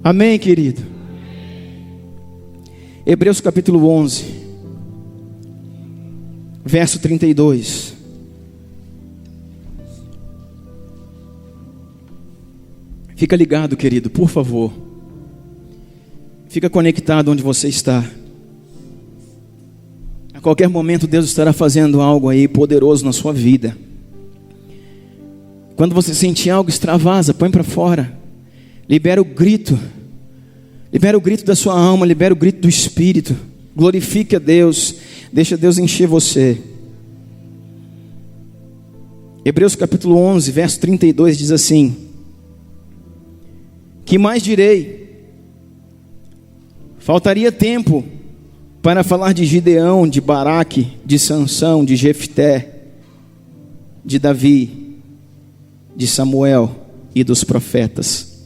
Amém, querido? Hebreus capítulo 11, verso 32. Fica ligado, querido, por favor. Fica conectado onde você está. A qualquer momento Deus estará fazendo algo aí poderoso na sua vida. Quando você sentir algo, extravasa, põe para fora. Libera o grito. Libera o grito da sua alma, libera o grito do Espírito. Glorifique a Deus. Deixa Deus encher você. Hebreus capítulo 11, verso 32 diz assim: que mais direi? Faltaria tempo para falar de Gideão, de Baraque, de Sansão, de Jefté, de Davi, de Samuel e dos profetas.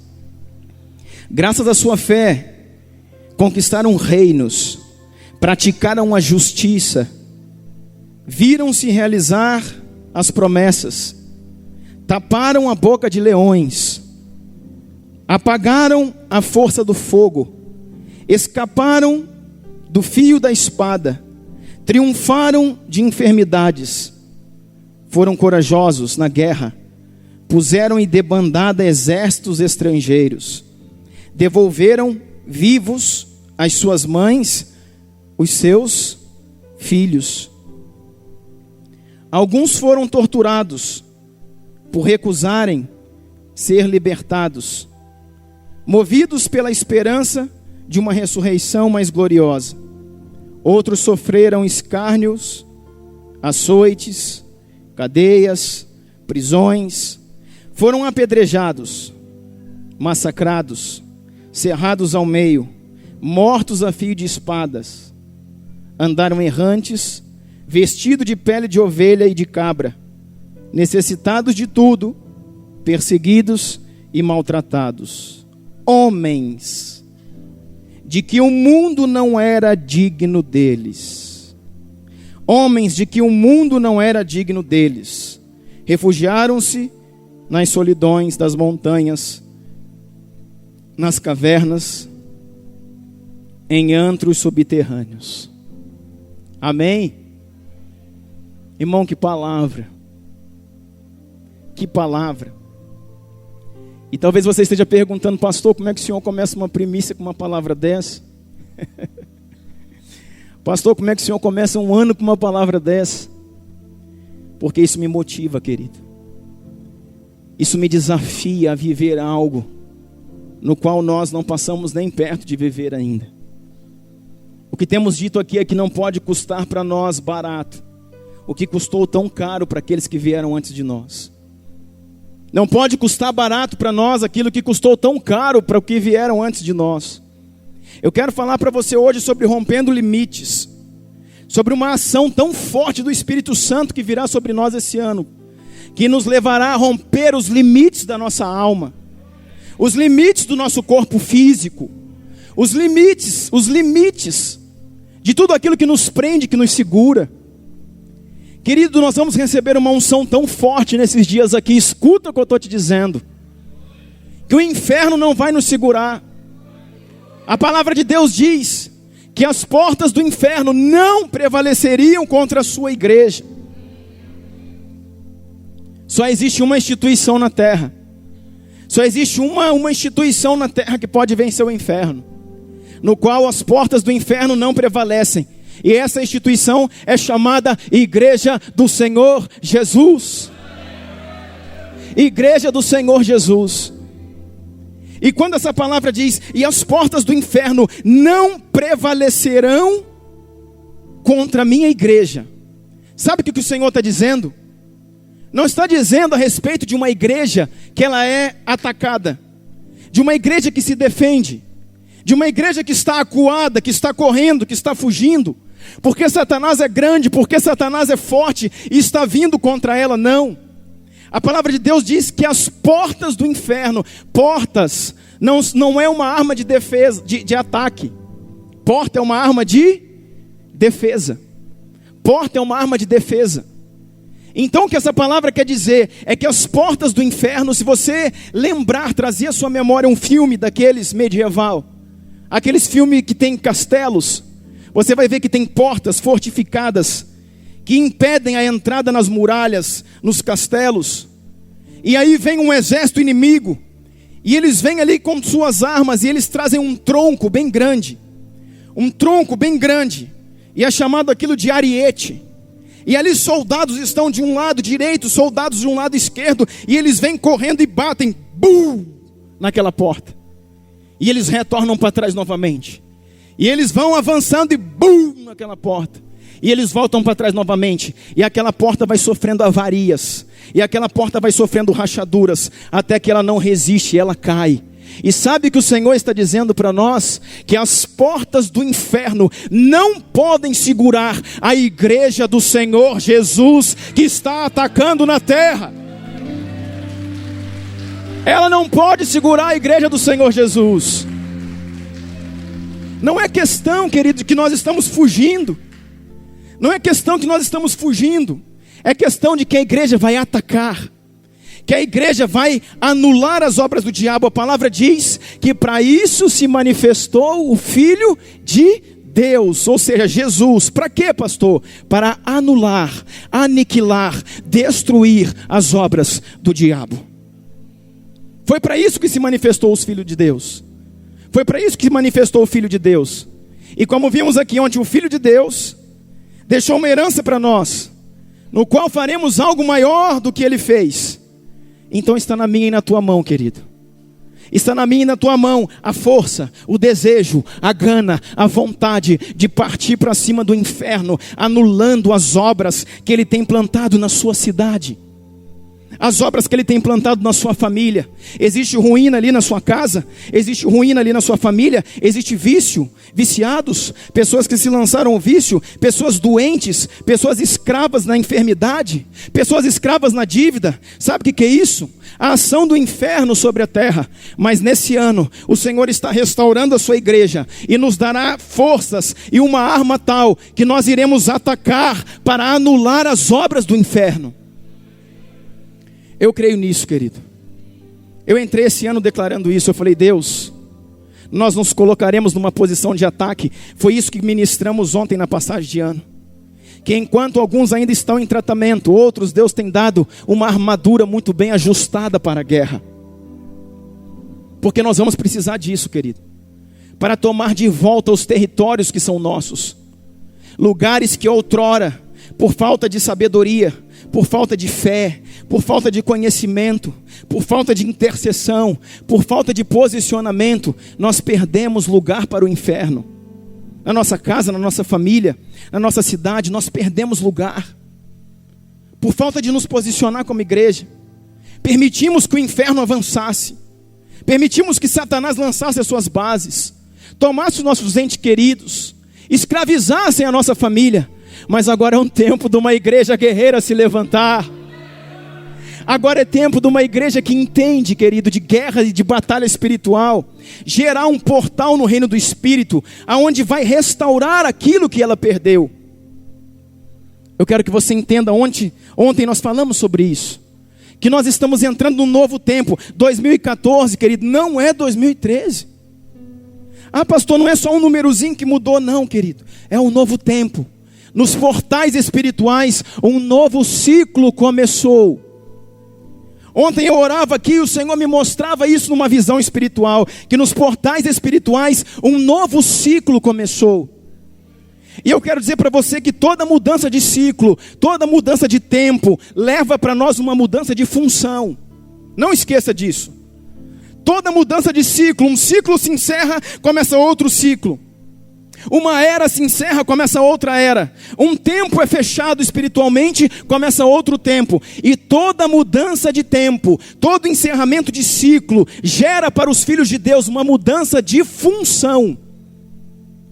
Graças à sua fé, conquistaram reinos, praticaram a justiça, viram-se realizar as promessas, taparam a boca de leões, apagaram a força do fogo, escaparam do fio da espada, triunfaram de enfermidades, foram corajosos na guerra, puseram em debandada exércitos estrangeiros, devolveram vivos as suas mães, os seus filhos. Alguns foram torturados por recusarem ser libertados, movidos pela esperança de uma ressurreição mais gloriosa. Outros sofreram escárnios, açoites, cadeias, prisões, foram apedrejados, massacrados, cerrados ao meio, mortos a fio de espadas, andaram errantes, vestidos de pele de ovelha e de cabra, necessitados de tudo, perseguidos e maltratados, homens de que o mundo não era digno deles, refugiaram-se nas solidões das montanhas, nas cavernas, em antros subterrâneos. Amém? Irmão, que palavra. Que palavra. E talvez você esteja perguntando: pastor, como é que o senhor começa uma primícia com uma palavra dessa? Pastor, como é que o senhor começa um ano com uma palavra dessa? Porque isso me motiva, querido. Isso me desafia a viver algo no qual nós não passamos nem perto de viver ainda. O que temos dito aqui é que não pode custar para nós barato o que custou tão caro para aqueles que vieram antes de nós. Não pode custar barato para nós aquilo que custou tão caro para o que vieram antes de nós. Eu quero falar para você hoje sobre rompendo limites, sobre uma ação tão forte do Espírito Santo que virá sobre nós esse ano, que nos levará a romper os limites da nossa alma, os limites do nosso corpo físico, os limites de tudo aquilo que nos prende, que nos segura. Querido, nós vamos receber uma unção tão forte nesses dias aqui. Escuta o que eu estou te dizendo, que o inferno não vai nos segurar. A palavra de Deus diz que as portas do inferno não prevaleceriam contra a sua igreja. Só existe uma instituição na terra, só existe uma instituição na terra que pode vencer o inferno, no qual as portas do inferno não prevalecem. E essa instituição é chamada Igreja do Senhor Jesus. Igreja do Senhor Jesus. E quando essa palavra diz: e as portas do inferno não prevalecerão contra a minha igreja, sabe o que o Senhor está dizendo? Não está dizendo a respeito de uma igreja que ela é atacada, de uma igreja que se defende, de uma igreja que está acuada, que está correndo, que está fugindo, porque Satanás é grande, porque Satanás é forte e está vindo contra ela. Não. A palavra de Deus diz que as portas do inferno, portas não é uma arma de defesa, de ataque. Porta é uma arma de defesa. Porta é uma arma de defesa. Então o que essa palavra quer dizer é que as portas do inferno, se você lembrar, trazer à sua memória um filme daqueles medieval, aqueles filmes que tem castelos, você vai ver que tem portas fortificadas, que impedem a entrada nas muralhas, nos castelos. E aí vem um exército inimigo, e eles vêm ali com suas armas, e eles trazem um tronco bem grande, e é chamado aquilo de ariete. E ali soldados estão de um lado direito, soldados de um lado esquerdo, e eles vêm correndo e batem, bum, naquela porta. E eles retornam para trás novamente. E eles vão avançando e bum, naquela porta. E eles voltam para trás novamente. E aquela porta vai sofrendo avarias. E aquela porta vai sofrendo rachaduras, até que ela não resiste, ela cai. E sabe que o Senhor está dizendo para nós que as portas do inferno não podem segurar a igreja do Senhor Jesus, que está atacando na terra. Ela não pode segurar a igreja do Senhor Jesus. Não é questão, querido, que nós estamos fugindo. Não é questão que nós estamos fugindo. É questão de que a igreja vai atacar, que a igreja vai anular as obras do diabo. A palavra diz que para isso se manifestou o Filho de Deus, ou seja, Jesus. Para quê, pastor? Para anular, aniquilar, destruir as obras do diabo. Foi para isso que se manifestou os filhos de Deus. Foi para isso que se manifestou o Filho de Deus. E como vimos aqui ontem, o Filho de Deus deixou uma herança para nós, no qual faremos algo maior do que Ele fez. Então está na minha e na tua mão, querido. Está na minha e na tua mão a força, o desejo, a gana, a vontade de partir para cima do inferno, anulando as obras que Ele tem plantado na sua cidade, as obras que Ele tem plantado na sua família. Existe ruína ali na sua casa, existe ruína ali na sua família, existe vício, viciados, pessoas que se lançaram ao vício, pessoas doentes, pessoas escravas na enfermidade, pessoas escravas na dívida. Sabe o que é isso? A ação do inferno sobre a terra. Mas nesse ano o Senhor está restaurando a sua igreja e nos dará forças e uma arma tal que nós iremos atacar para anular as obras do inferno. Eu creio nisso, querido. Eu entrei esse ano declarando isso. Eu falei: Deus, nós nos colocaremos numa posição de ataque. Foi isso que ministramos ontem na passagem de ano. Que enquanto alguns ainda estão em tratamento, outros Deus tem dado uma armadura muito bem ajustada para a guerra. Porque nós vamos precisar disso, querido, para tomar de volta os territórios que são nossos. Lugares que outrora, por falta de sabedoria, por falta de fé, por falta de conhecimento, por falta de intercessão, por falta de posicionamento, nós perdemos lugar para o inferno. Na nossa casa, na nossa família, na nossa cidade, nós perdemos lugar. Por falta de nos posicionar como igreja, permitimos que o inferno avançasse, permitimos que Satanás lançasse as suas bases, tomasse os nossos entes queridos, escravizassem a nossa família. Mas agora é um tempo de uma igreja guerreira se levantar. Agora é tempo de uma igreja que entende, querido, de guerra e de batalha espiritual, gerar um portal no reino do Espírito, aonde vai restaurar aquilo que ela perdeu. Eu quero que você entenda, ontem nós falamos sobre isso, que nós estamos entrando num novo tempo. 2014, querido, não é 2013. Ah, pastor, não é só um númerozinho que mudou, não, querido, é um novo tempo. Nos portais espirituais, um novo ciclo começou. Ontem eu orava aqui e o Senhor me mostrava isso numa visão espiritual, que nos portais espirituais um novo ciclo começou. E eu quero dizer para você que toda mudança de ciclo, toda mudança de tempo, leva para nós uma mudança de função. Não esqueça disso. Toda mudança de ciclo, um ciclo se encerra, começa outro ciclo. Uma era se encerra, começa outra era. Um tempo é fechado espiritualmente, começa outro tempo. E toda mudança de tempo, todo encerramento de ciclo, gera para os filhos de Deus uma mudança de função.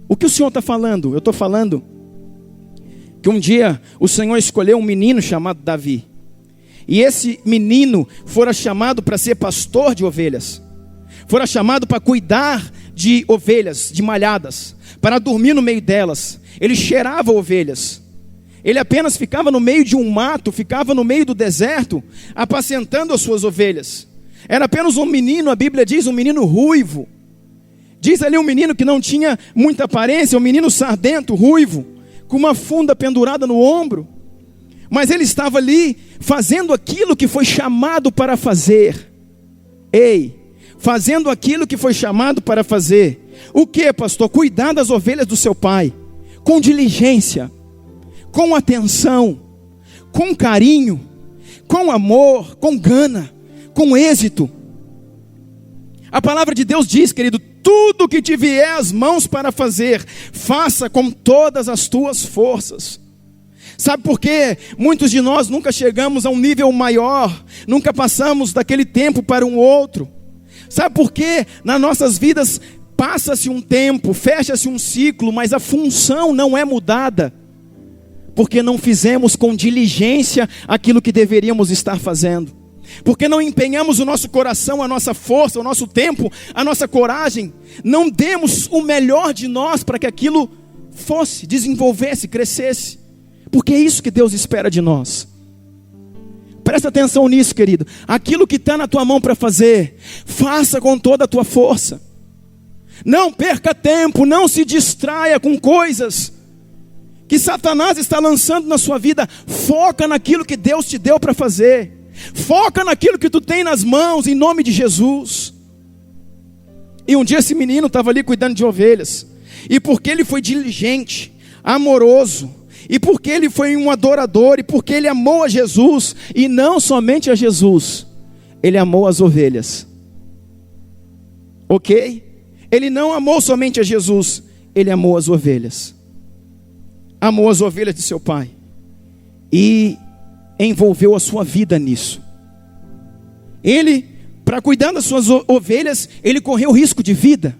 O que o Senhor está falando? Eu estou falando que um dia o Senhor escolheu um menino chamado Davi. E esse menino fora chamado para ser pastor de ovelhas. Fora chamado para cuidar de ovelhas, de malhadas, para dormir no meio delas. Ele cheirava ovelhas. Ele apenas ficava no meio de um mato, ficava no meio do deserto, apacentando as suas ovelhas. Era apenas um menino, a Bíblia diz, um menino ruivo. Diz ali um menino que não tinha muita aparência, um menino sardento, ruivo, com uma funda pendurada no ombro. Mas ele estava ali fazendo aquilo que foi chamado para fazer. Fazendo aquilo que foi chamado para fazer. O que, pastor? Cuidar das ovelhas do seu pai, com diligência, com atenção, com carinho, com amor, com gana, com êxito. A palavra de Deus diz, querido, tudo que te vier às mãos para fazer, faça com todas as tuas forças. Sabe por quê? Muitos de nós nunca chegamos a um nível maior, nunca passamos daquele tempo para um outro. Sabe por quê? Nas nossas vidas passa-se um tempo, fecha-se um ciclo, mas a função não é mudada. Porque não fizemos com diligência aquilo que deveríamos estar fazendo. Porque não empenhamos o nosso coração, a nossa força, o nosso tempo, a nossa coragem. Não demos o melhor de nós para que aquilo fosse, desenvolvesse, crescesse. Porque é isso que Deus espera de nós. Presta atenção nisso, querido. Aquilo que está na tua mão para fazer, faça com toda a tua força. Não perca tempo, não se distraia com coisas que Satanás está lançando na sua vida. Foca naquilo que Deus te deu para fazer. Foca naquilo que tu tem nas mãos, em nome de Jesus. E um dia esse menino estava ali cuidando de ovelhas. E porque ele foi diligente, amoroso, e porque ele foi um adorador, e porque ele amou a Jesus, e não somente a Jesus, ele amou as ovelhas. Ok? Ele não amou somente a Jesus, ele amou as ovelhas. Amou as ovelhas de seu pai. E envolveu a sua vida nisso. Ele, para cuidar das suas ovelhas, ele correu risco de vida.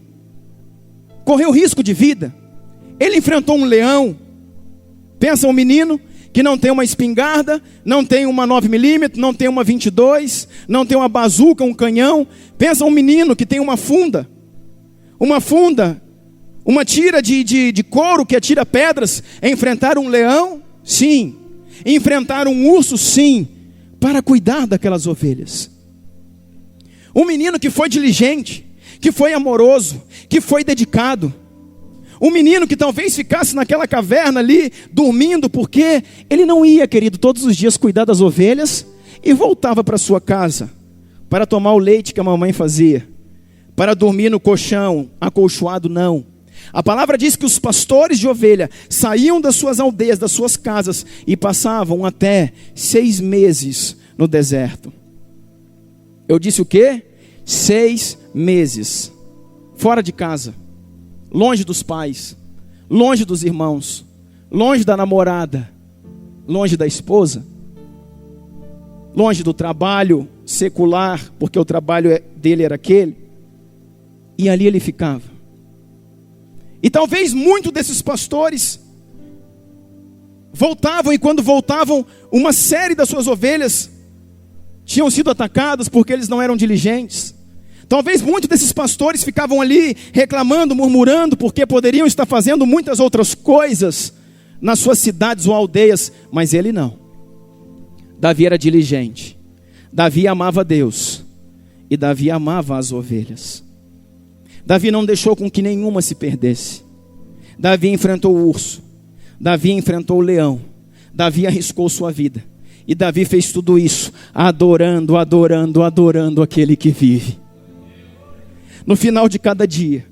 Correu risco de vida. Ele enfrentou um leão. Pensa um menino que não tem uma espingarda, não tem uma 9mm, não tem uma 22, não tem uma bazuca, um canhão. Pensa um menino que tem uma funda. Uma tira de couro que atira pedras. Enfrentar um leão? Sim. Enfrentar um urso? Sim. Para cuidar daquelas ovelhas. Um menino que foi diligente, que foi amoroso, que foi dedicado. Um menino que talvez ficasse naquela caverna ali, dormindo, porque ele não ia, querido, todos os dias cuidar das ovelhas e voltava para sua casa, para tomar o leite que a mamãe fazia, para dormir no colchão, acolchoado, não. A palavra diz que os pastores de ovelha saíam das suas aldeias, das suas casas, e passavam até 6 meses no deserto. Eu disse o quê? 6 meses, fora de casa, longe dos pais, longe dos irmãos, longe da namorada, longe da esposa, longe do trabalho secular, porque o trabalho dele era aquele, e ali ele ficava. E talvez muitos desses pastores voltavam, e quando voltavam, uma série das suas ovelhas tinham sido atacadas porque eles não eram diligentes. Talvez muitos desses pastores ficavam ali reclamando, murmurando, porque poderiam estar fazendo muitas outras coisas nas suas cidades ou aldeias, mas ele não. Davi era diligente. Davi amava Deus e Davi amava as ovelhas. Davi não deixou com que nenhuma se perdesse. Davi enfrentou o urso. Davi enfrentou o leão. Davi arriscou sua vida. E Davi fez tudo isso adorando, adorando, adorando aquele que vive. No final de cada dia,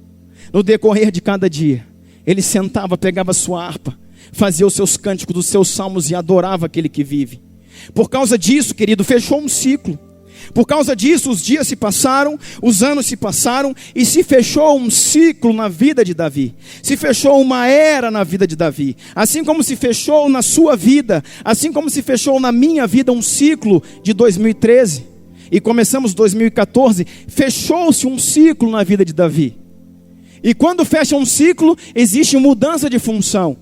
no decorrer de cada dia, ele sentava, pegava sua harpa, fazia os seus cânticos, os seus salmos e adorava aquele que vive. Por causa disso, querido, fechou um ciclo. Por causa disso, os dias se passaram, os anos se passaram e se fechou um ciclo na vida de Davi. Se fechou uma era na vida de Davi. Assim como se fechou na sua vida, assim como se fechou na minha vida um ciclo de 2013 e começamos 2014, fechou-se um ciclo na vida de Davi. E quando fecha um ciclo, existe mudança de função.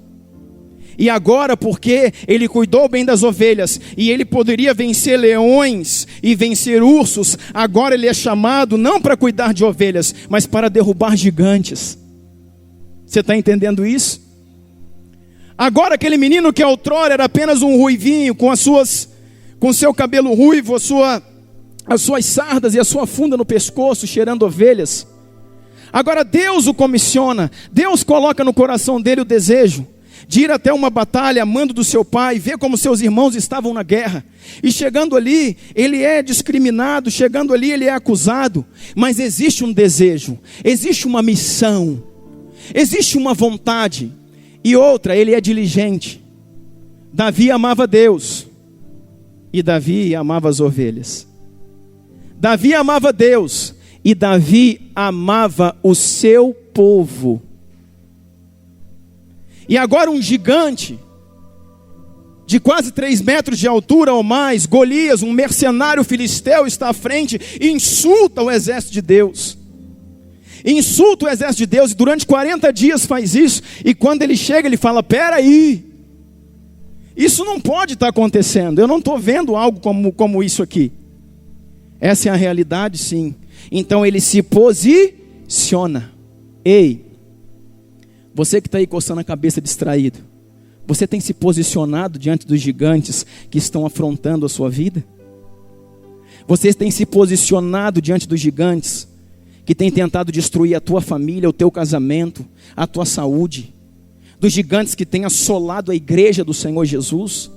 E agora, porque ele cuidou bem das ovelhas, e ele poderia vencer leões e vencer ursos, agora ele é chamado não para cuidar de ovelhas, mas para derrubar gigantes. Você está entendendo isso? Agora aquele menino que outrora era apenas um ruivinho, com seu cabelo ruivo, as suas sardas e a sua funda no pescoço, cheirando ovelhas. Agora Deus o comissiona, Deus coloca no coração dele o desejo de ir até uma batalha, a mando do seu pai, ver como seus irmãos estavam na guerra. E chegando ali, ele é discriminado, chegando ali ele é acusado. Mas existe um desejo, existe uma missão, existe uma vontade. E outra, ele é diligente. Davi amava Deus, e Davi amava as ovelhas. Davi amava Deus, e Davi amava o seu povo. E agora um gigante, de quase 3 metros de altura ou mais, Golias, um mercenário filisteu, está à frente e insulta o exército de Deus. Insulta o exército de Deus, e durante 40 dias faz isso. E quando ele chega, ele fala: peraí, isso não pode estar acontecendo, eu não estou vendo algo como isso aqui. Essa é a realidade, sim. Então ele se posiciona. Ei, você que está aí coçando a cabeça distraído, você tem se posicionado diante dos gigantes que estão afrontando a sua vida? Você tem se posicionado diante dos gigantes que têm tentado destruir a tua família, o teu casamento, a tua saúde? Dos gigantes que têm assolado a igreja do Senhor Jesus?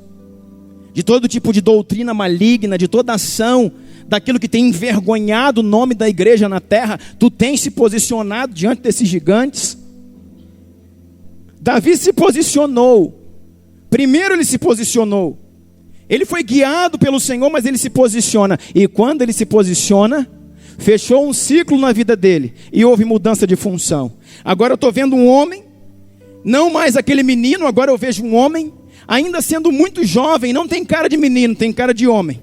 De todo tipo de doutrina maligna, de toda ação daquilo que tem envergonhado o nome da igreja na terra, tu tens se posicionado diante desses gigantes? Davi se posicionou. Primeiro ele se posicionou. Ele foi guiado pelo Senhor, mas ele se posiciona. E quando ele se posiciona, fechou um ciclo na vida dele, e houve mudança de função. Agora eu estou vendo um homem, não mais aquele menino, agora eu vejo um homem, ainda sendo muito jovem, não tem cara de menino, tem cara de homem.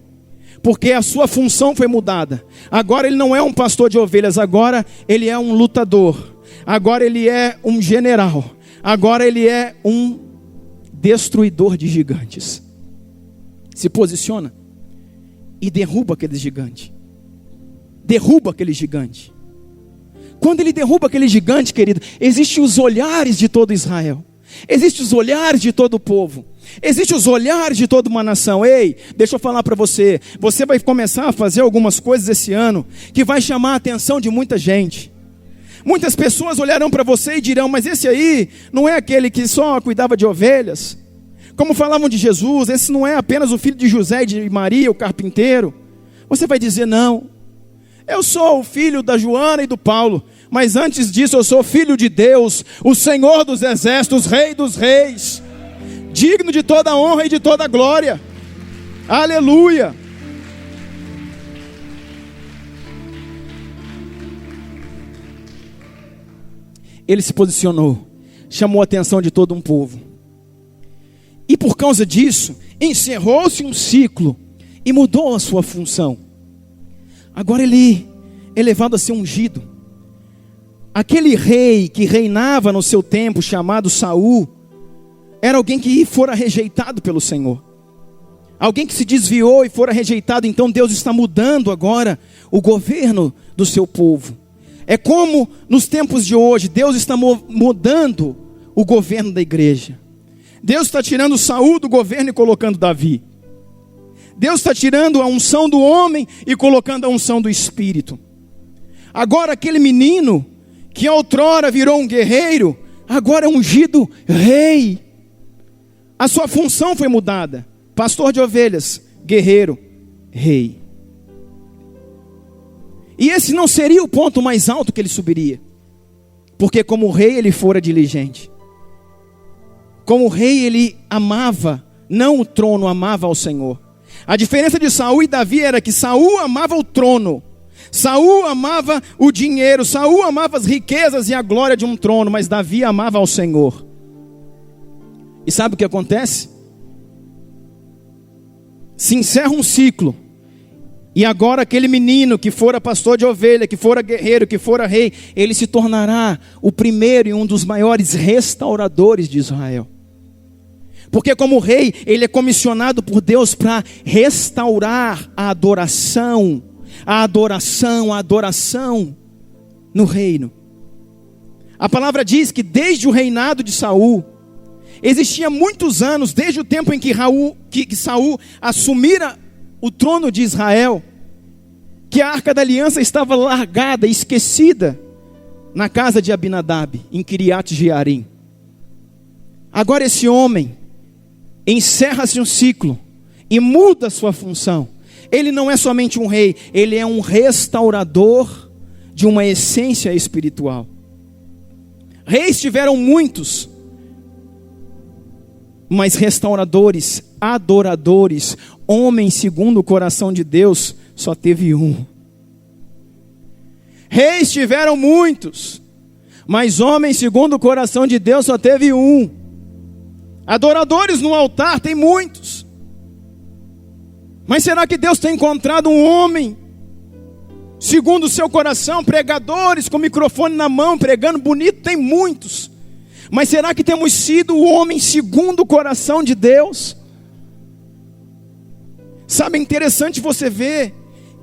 Porque a sua função foi mudada. Agora ele não é um pastor de ovelhas, agora ele é um lutador. Agora ele é um general. Agora ele é um destruidor de gigantes. Se posiciona e derruba aquele gigante. Derruba aquele gigante. Quando ele derruba aquele gigante, querido, existem os olhares de todo Israel. Existem os olhares de todo o povo. Existem os olhares de toda uma nação. Ei, deixa eu falar para você. Você vai começar a fazer algumas coisas esse ano que vai chamar a atenção de muita gente. Muitas pessoas olharão para você e dirão: mas esse aí não é aquele que só cuidava de ovelhas? Como falavam de Jesus, esse não é apenas o filho de José e de Maria, o carpinteiro. Você vai dizer: não, eu sou o filho da Joana e do Paulo, mas antes disso eu sou filho de Deus, o Senhor dos exércitos, Rei dos reis, digno de toda honra e de toda glória. Aleluia. Ele se posicionou, chamou a atenção de todo um povo. E por causa disso, encerrou-se um ciclo e mudou a sua função. Agora ele é levado a ser ungido. Aquele rei que reinava no seu tempo, chamado Saul, era alguém que fora rejeitado pelo Senhor. Alguém que se desviou e fora rejeitado. Então Deus está mudando agora o governo do seu povo. É como nos tempos de hoje, Deus está mudando o governo da igreja. Deus está tirando Saul do governo e colocando Davi. Deus está tirando a unção do homem e colocando a unção do Espírito. Agora aquele menino que outrora virou um guerreiro, agora é ungido rei. A sua função foi mudada. Pastor de ovelhas, guerreiro, rei. E esse não seria o ponto mais alto que ele subiria. Porque como rei ele fora diligente. Como rei ele amava, não o trono, amava ao Senhor. A diferença de Saul e Davi era que Saul amava o trono. Saul amava o dinheiro. Saul amava as riquezas e a glória de um trono. Mas Davi amava ao Senhor. E sabe o que acontece? Se encerra um ciclo. E agora aquele menino que fora pastor de ovelha, que fora guerreiro, que fora rei, ele se tornará o primeiro e um dos maiores restauradores de Israel. Porque como rei, ele é comissionado por Deus para restaurar a adoração no reino. A palavra diz que desde o reinado de Saul, existia muitos anos, desde o tempo em que Saul assumira o trono de Israel, que a Arca da Aliança estava largada, esquecida, na casa de Abinadab, em Kiriat Jearim. Agora esse homem encerra-se um ciclo e muda sua função. Ele não é somente um rei, ele é um restaurador de uma essência espiritual. Reis tiveram muitos, mas restauradores, adoradores, homens segundo o coração de Deus, só teve um. Reis tiveram muitos, mas homens segundo o coração de Deus só teve um. Adoradores no altar tem muitos, mas será que Deus tem encontrado um homem segundo o seu coração? Pregadores com microfone na mão, pregando bonito, tem muitos, mas será que temos sido o homem segundo o coração de Deus? Sabe, é interessante você ver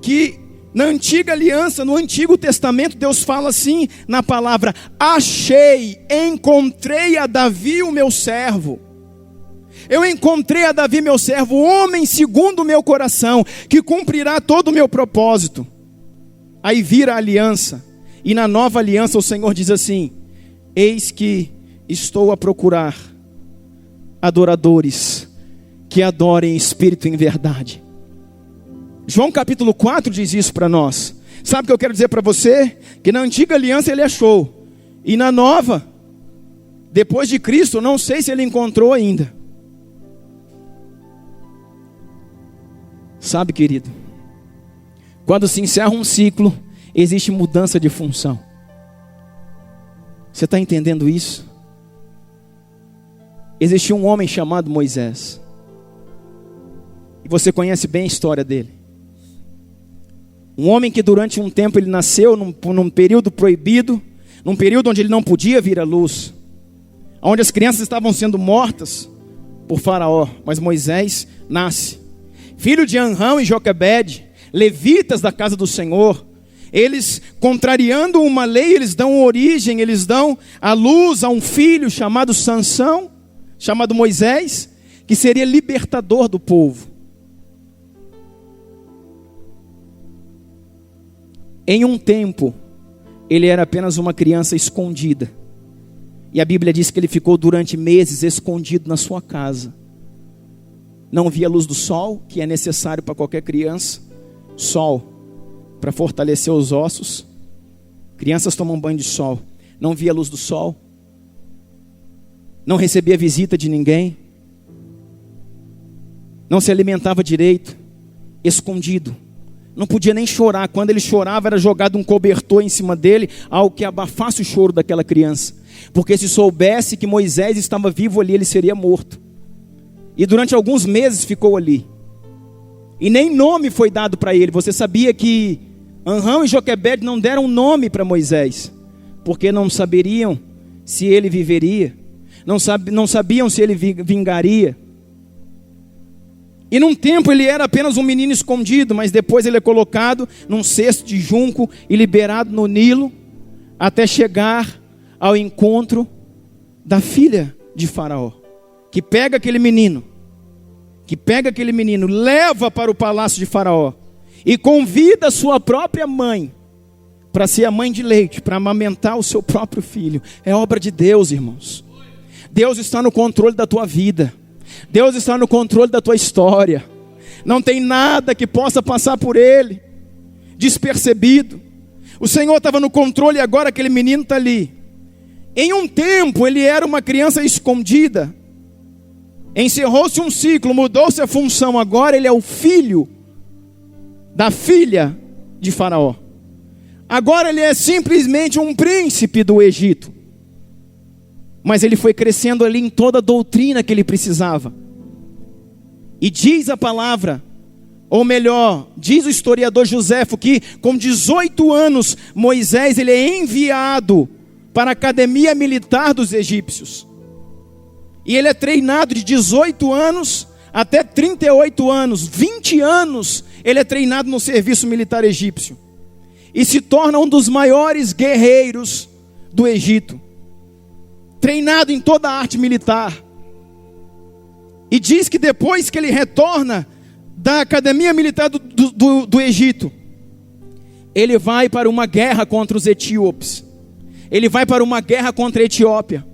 que na antiga aliança, no Antigo Testamento, Deus fala assim na palavra: achei, encontrei a Davi o meu servo. Eu encontrei a Davi meu servo, homem segundo o meu coração, que cumprirá todo o meu propósito. Aí vira a aliança, e na nova aliança o Senhor diz assim: eis que estou a procurar adoradores que adorem em espírito e em verdade. João capítulo 4 diz isso para nós. Sabe o que eu quero dizer para você? Que na antiga aliança ele achou, e na nova, depois de Cristo, não sei se ele encontrou ainda. Sabe, querido, quando se encerra um ciclo, existe mudança de função. Você está entendendo isso? Existia um homem chamado Moisés, e você conhece bem a história dele. Um homem que durante um tempo ele nasceu num período proibido, num período onde ele não podia vir à luz, onde as crianças estavam sendo mortas por Faraó, mas Moisés nasce. Filho de Anrão e Joquebede, levitas da casa do Senhor. Eles, contrariando uma lei, eles dão origem, eles dão a luz a um filho chamado Sansão, chamado Moisés, que seria libertador do povo. Em um tempo, ele era apenas uma criança escondida. E a Bíblia diz que ele ficou durante meses escondido na sua casa. Não via a luz do sol, que é necessário para qualquer criança. Sol, para fortalecer os ossos. Crianças tomam banho de sol. Não via a luz do sol. Não recebia visita de ninguém. Não se alimentava direito. Escondido. Não podia nem chorar. Quando ele chorava, era jogado um cobertor em cima dele, algo que abafasse o choro daquela criança. Porque se soubesse que Moisés estava vivo ali, ele seria morto. E durante alguns meses ficou ali. E nem nome foi dado para ele. Você sabia que Anrão e Joquebede não deram nome para Moisés, porque não saberiam se ele viveria, não sabiam se ele vingaria. E num tempo ele era apenas um menino escondido, mas depois ele é colocado num cesto de junco e liberado no Nilo, até chegar ao encontro da filha de Faraó, que pega aquele menino, leva para o palácio de Faraó e convida a sua própria mãe para ser a mãe de leite, para amamentar o seu próprio filho. É obra de Deus, irmãos. Deus está no controle da tua vida. Deus está no controle da tua história. Não tem nada que possa passar por ele despercebido. O Senhor estava no controle e agora aquele menino está ali. Em um tempo ele era uma criança escondida. Encerrou-se um ciclo, mudou-se a função. Agora ele é o filho da filha de Faraó. Agora ele é simplesmente um príncipe do Egito. Mas ele foi crescendo ali em toda a doutrina que ele precisava. E diz a palavra, ou melhor, diz o historiador Joséfo, que com 18 anos, Moisés ele é enviado para a academia militar dos egípcios. E ele é treinado de 18 anos até 38 anos, 20 anos, ele é treinado no serviço militar egípcio. E se torna um dos maiores guerreiros do Egito. Treinado em toda a arte militar. E diz que depois que ele retorna da academia militar do Egito, ele vai para uma guerra contra os etíopes. Ele vai para uma guerra contra a Etiópia.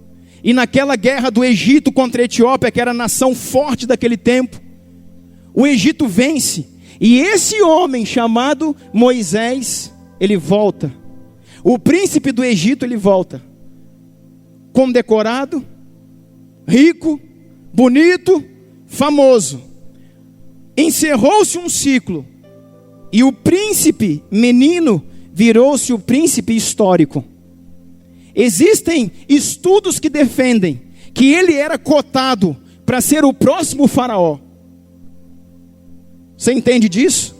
E naquela guerra do Egito contra a Etiópia, que era a nação forte daquele tempo, o Egito vence. E esse homem chamado Moisés, ele volta. O príncipe do Egito, ele volta. Condecorado, rico, bonito, famoso. Encerrou-se um ciclo. E o príncipe menino virou-se o príncipe histórico. Existem estudos que defendem que ele era cotado para ser o próximo faraó. Você entende disso?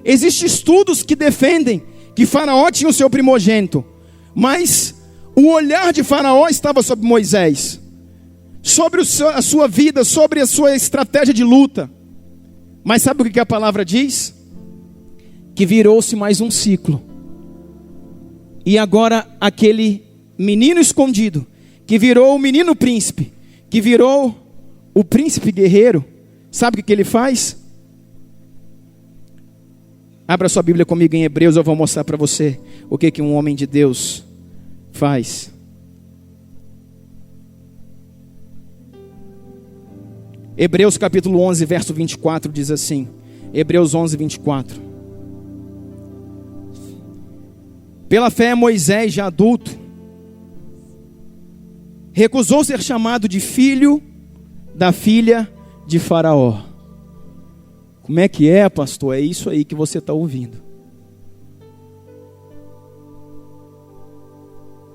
Existem estudos que defendem que Faraó tinha o seu primogênito, mas o olhar de Faraó estava sobre Moisés, sobre a sua vida, sobre a sua estratégia de luta. Mas sabe o que a palavra diz? Que virou-se mais um ciclo. E agora aquele menino escondido, que virou o menino príncipe, que virou o príncipe guerreiro, sabe o que ele faz? Abra sua Bíblia comigo em Hebreus, eu vou mostrar para você o que um homem de Deus faz. Hebreus capítulo 11, verso 24 diz assim. Hebreus 11, 24. Pela fé Moisés, já adulto, recusou ser chamado de filho da filha de Faraó. Como é que é, pastor? É isso aí que você está ouvindo.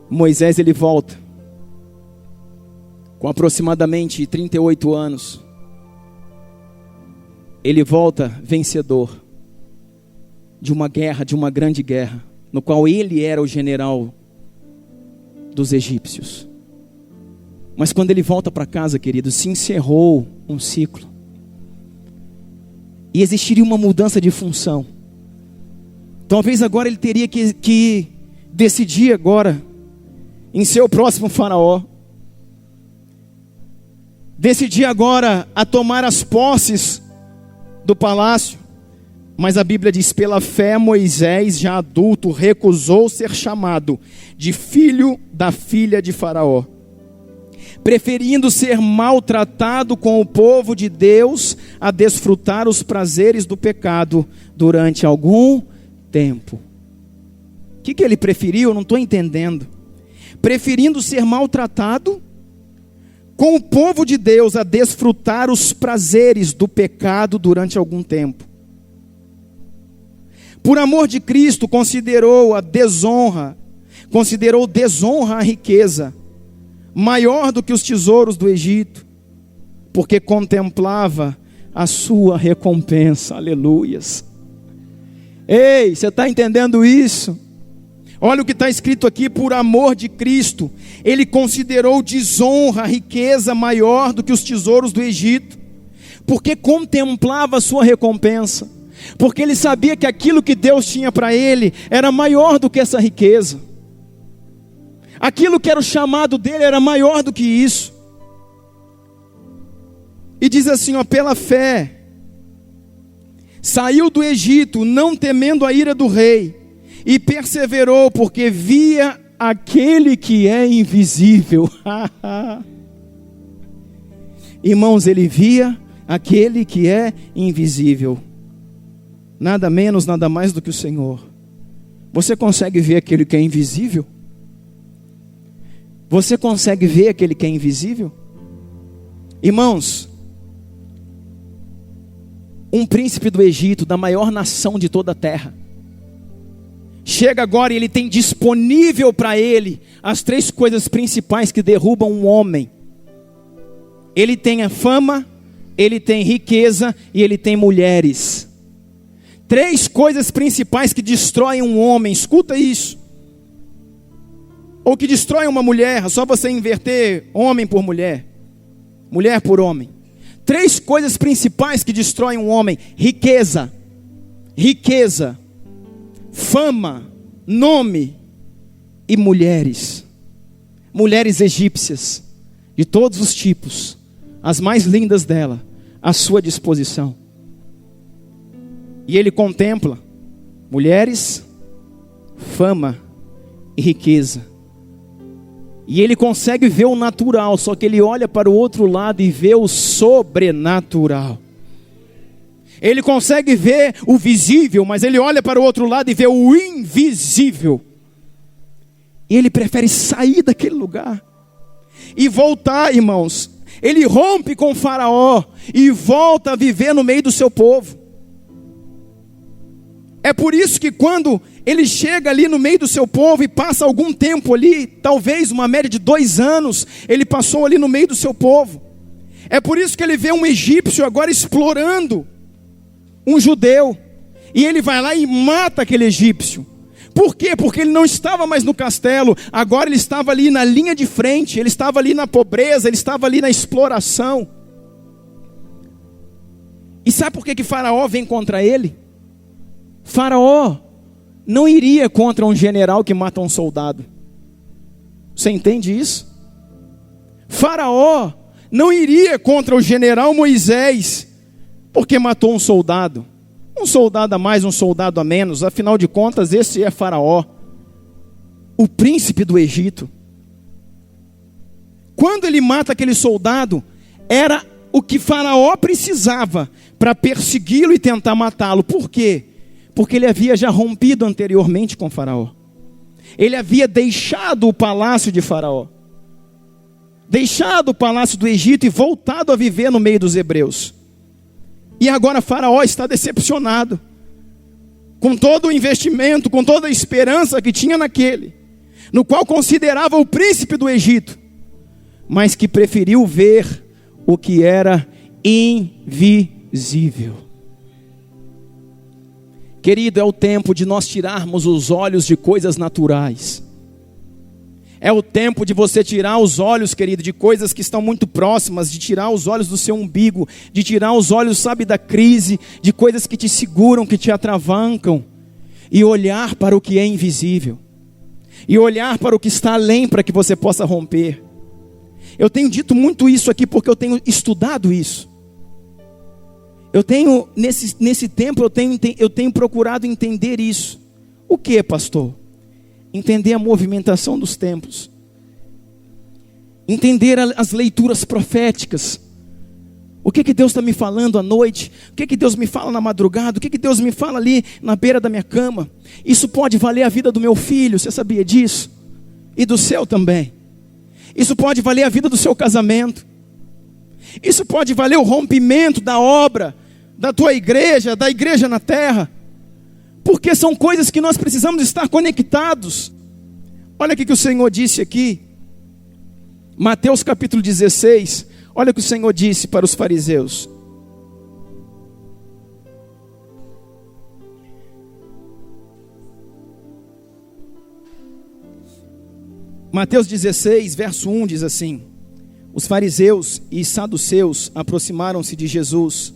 Moisés, ele volta com aproximadamente 38 anos. Ele volta vencedor de uma guerra, de uma grande guerra, no qual ele era o general dos egípcios. Mas quando ele volta para casa, querido, se encerrou um ciclo. E existiria uma mudança de função. Talvez agora ele teria que decidir agora em ser o próximo faraó. Decidir agora a tomar as posses do palácio. Mas a Bíblia diz, pela fé Moisés, já adulto, recusou ser chamado de filho da filha de Faraó, preferindo ser maltratado com o povo de Deus a desfrutar os prazeres do pecado durante algum tempo. O que ele preferiu? Eu não estou entendendo. Preferindo ser maltratado com o povo de Deus a desfrutar os prazeres do pecado durante algum tempo. Por amor de Cristo, considerou desonra a riqueza maior do que os tesouros do Egito, porque contemplava a sua recompensa. Aleluias. Ei, você está entendendo isso? Olha o que está escrito aqui, por amor de Cristo, ele considerou desonra a riqueza maior do que os tesouros do Egito, porque contemplava a sua recompensa, porque ele sabia que aquilo que Deus tinha para ele era maior do que essa riqueza. Aquilo que era o chamado dele era maior do que isso. E diz assim, pela fé, saiu do Egito, não temendo a ira do rei, e perseverou, porque via aquele que é invisível. Irmãos, ele via aquele que é invisível. Nada menos, nada mais do que o Senhor. Você consegue ver aquele que é invisível? Você consegue ver aquele que é invisível? Irmãos, um príncipe do Egito, da maior nação de toda a terra, chega agora e ele tem disponível para ele as 3 coisas principais que derrubam um homem. Ele tem a fama, ele tem riqueza e ele tem mulheres. 3 coisas principais que destroem um homem, escuta isso. Ou que destroem uma mulher, é só você inverter homem por mulher, mulher por homem. 3 coisas principais que destroem um homem: riqueza, fama, nome e mulheres. Mulheres egípcias, de todos os tipos, as mais lindas dela, à sua disposição. E ele contempla mulheres, fama e riqueza. E ele consegue ver o natural, só que ele olha para o outro lado e vê o sobrenatural. Ele consegue ver o visível, mas ele olha para o outro lado e vê o invisível. E ele prefere sair daquele lugar e voltar, irmãos. Ele rompe com Faraó e volta a viver no meio do seu povo. É por isso que quando ele chega ali no meio do seu povo e passa algum tempo ali, talvez uma média de 2 anos, ele passou ali no meio do seu povo. É por isso que ele vê um egípcio agora explorando um judeu, e ele vai lá e mata aquele egípcio. Por quê? Porque ele não estava mais no castelo, agora ele estava ali na linha de frente, ele estava ali na pobreza, ele estava ali na exploração. E sabe por que Faraó vem contra ele? Faraó não iria contra um general que mata um soldado. Você entende isso? Faraó não iria contra o general Moisés, porque matou um soldado a mais, um soldado a menos. Afinal de contas, esse é Faraó, o príncipe do Egito. Quando ele mata aquele soldado, era o que Faraó precisava para persegui-lo e tentar matá-lo. Por quê? Porque ele havia já rompido anteriormente com Faraó. Ele havia deixado o palácio de Faraó, deixado o palácio do Egito e voltado a viver no meio dos hebreus. E agora Faraó está decepcionado com todo o investimento, com toda a esperança que tinha naquele, no qual considerava o príncipe do Egito, mas que preferiu ver o que era invisível. Querido, é o tempo de nós tirarmos os olhos de coisas naturais. É o tempo de você tirar os olhos, querido, de coisas que estão muito próximas, de tirar os olhos do seu umbigo, de tirar os olhos, sabe, da crise, de coisas que te seguram, que te atravancam, e olhar para o que é invisível, e olhar para o que está além, para que você possa romper. Eu tenho dito muito isso aqui porque eu tenho estudado isso. Eu tenho, nesse tempo, eu tenho procurado entender isso. O que, pastor? Entender a movimentação dos tempos, entender as leituras proféticas. O que Deus está me falando à noite? O que Deus me fala na madrugada? O que Deus me fala ali na beira da minha cama? Isso pode valer a vida do meu filho, você sabia disso? E do seu também. Isso pode valer a vida do seu casamento. Isso pode valer o rompimento da obra, da tua igreja, da igreja na terra. Porque são coisas que nós precisamos estar conectados. Olha o que o Senhor disse aqui. Mateus capítulo 16. Olha o que o Senhor disse para os fariseus. Mateus 16, verso 1 diz assim: os fariseus e saduceus aproximaram-se de Jesus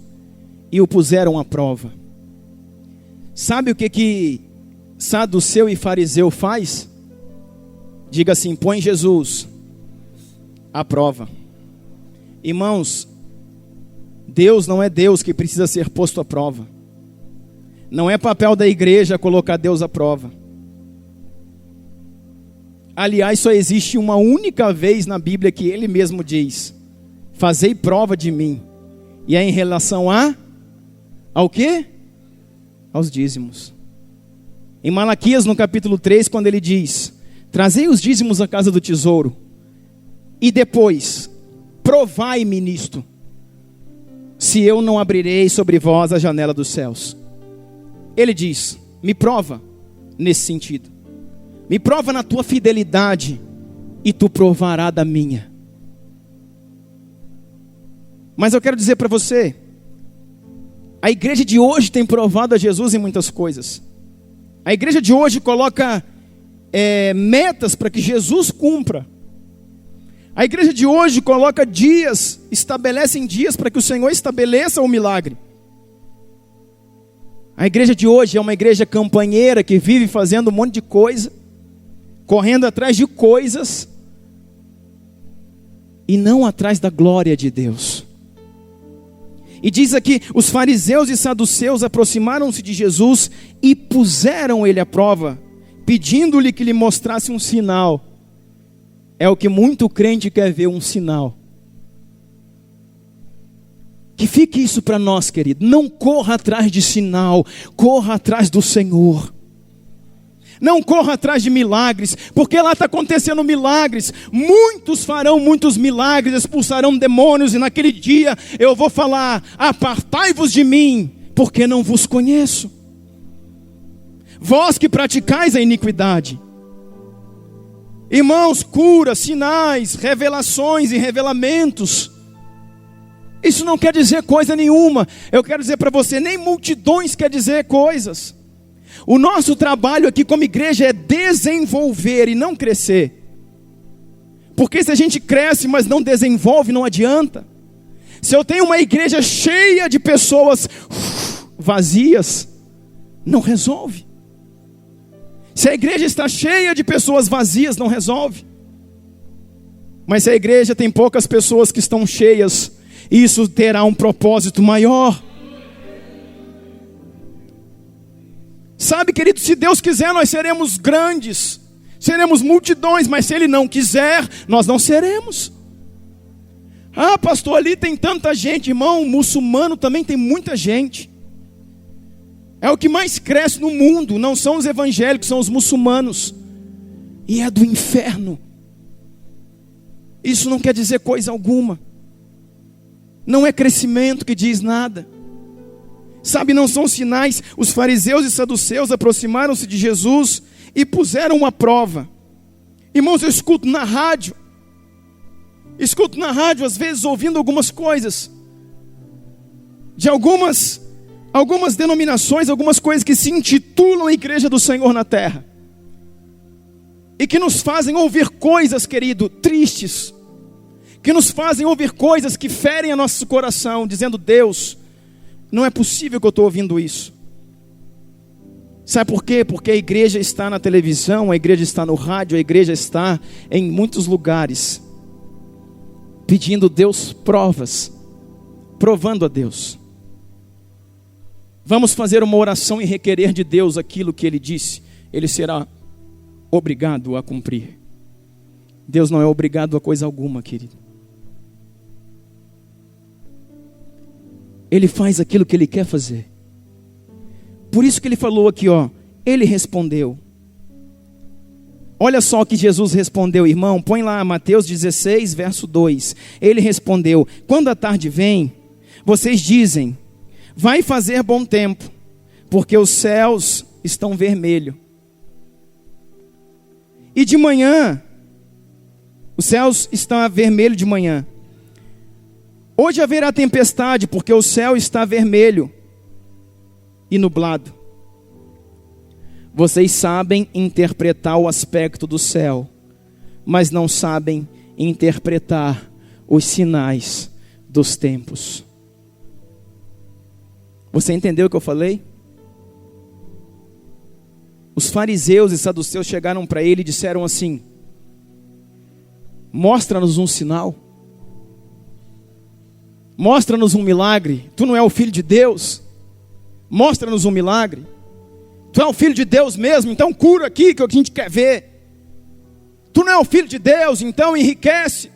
e o puseram à prova. Sabe o que saduceu e fariseu faz? Diga assim: põe Jesus à prova. Irmãos, Deus não é Deus que precisa ser posto à prova. Não é papel da igreja colocar Deus à prova. Aliás, só existe uma única vez na Bíblia que Ele mesmo diz: fazei prova de mim. E é em relação ao quê? Aos dízimos. Em Malaquias, no capítulo 3, quando ele diz: trazei os dízimos à casa do tesouro, e depois provai-me nisto, se eu não abrirei sobre vós a janela dos céus. Ele diz: me prova nesse sentido, me prova na tua fidelidade, e tu provarás da minha. Mas eu quero dizer para você, a igreja de hoje tem provado a Jesus em muitas coisas. A igreja de hoje coloca metas para que Jesus cumpra. A igreja de hoje coloca dias, estabelecem dias para que o Senhor estabeleça o milagre. A igreja de hoje é uma igreja campanheira que vive fazendo um monte de coisa, correndo atrás de coisas, e não atrás da glória de Deus. E diz aqui, os fariseus e saduceus aproximaram-se de Jesus e puseram ele à prova, pedindo-lhe que lhe mostrasse um sinal. É o que muito crente quer ver, um sinal. Que fique isso para nós, querido. Não corra atrás de sinal, corra atrás do Senhor. Não corra atrás de milagres, porque lá está acontecendo milagres. Muitos farão muitos milagres, expulsarão demônios, e naquele dia eu vou falar: apartai-vos de mim, porque não vos conheço. Vós que praticais a iniquidade. Irmãos, curas, sinais, revelações e revelamentos. Isso não quer dizer coisa nenhuma. Eu quero dizer para você, nem multidões quer dizer coisas. O nosso trabalho aqui como igreja é desenvolver e não crescer. Porque se a gente cresce, mas não desenvolve, não adianta. Se eu tenho uma igreja cheia de pessoas vazias, não resolve. Se a igreja está cheia de pessoas vazias, não resolve. Mas se a igreja tem poucas pessoas que estão cheias, isso terá um propósito maior. Sabe, querido, se Deus quiser, nós seremos grandes, seremos multidões, mas se Ele não quiser, nós não seremos. Ah, pastor, ali tem tanta gente, irmão, muçulmano também tem muita gente. É o que mais cresce no mundo, não são os evangélicos, são os muçulmanos. E é do inferno. Isso não quer dizer coisa alguma. Não é crescimento que diz nada. Sabe, não são sinais. Os fariseus e saduceus aproximaram-se de Jesus e puseram uma prova. Irmãos, eu escuto na rádio às vezes ouvindo algumas coisas de algumas denominações, algumas coisas que se intitulam Igreja do Senhor na Terra, e que nos fazem ouvir coisas, querido, tristes, que nos fazem ouvir coisas que ferem a nosso coração, dizendo: Deus, não é possível que eu estou ouvindo isso. Sabe por quê? Porque a igreja está na televisão, a igreja está no rádio, a igreja está em muitos lugares, pedindo Deus provas, provando a Deus. Vamos fazer uma oração e requerer de Deus aquilo que Ele disse, Ele será obrigado a cumprir. Deus não é obrigado a coisa alguma, querido. Ele faz aquilo que Ele quer fazer. Por isso que Ele falou aqui, Ele respondeu. Olha só o que Jesus respondeu, irmão. Põe lá Mateus 16, verso 2. Ele respondeu: quando a tarde vem, vocês dizem: vai fazer bom tempo, porque os céus estão vermelhos. E de manhã, os céus estão vermelhos de manhã. Hoje haverá tempestade, porque o céu está vermelho e nublado. Vocês sabem interpretar o aspecto do céu, mas não sabem interpretar os sinais dos tempos. Você entendeu o que eu falei? Os fariseus e saduceus chegaram para ele e disseram assim: mostra-nos um sinal. Mostra-nos um milagre. Tu não é o Filho de Deus? Mostra-nos um milagre. Tu é o Filho de Deus mesmo? Então cura aqui que a gente quer ver. Tu não é o Filho de Deus? Então enriquece.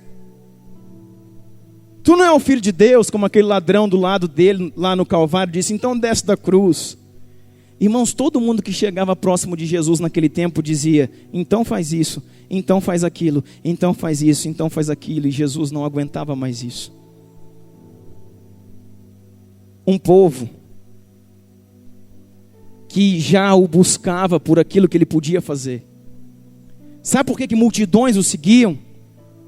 Tu não é o Filho de Deus, como aquele ladrão do lado dele lá no Calvário disse: então desce da cruz. Irmãos, todo mundo que chegava próximo de Jesus naquele tempo dizia: então faz isso, então faz aquilo, então faz isso, então faz aquilo. E Jesus não aguentava mais isso. Um povo que já o buscava por aquilo que ele podia fazer. Sabe por que multidões o seguiam?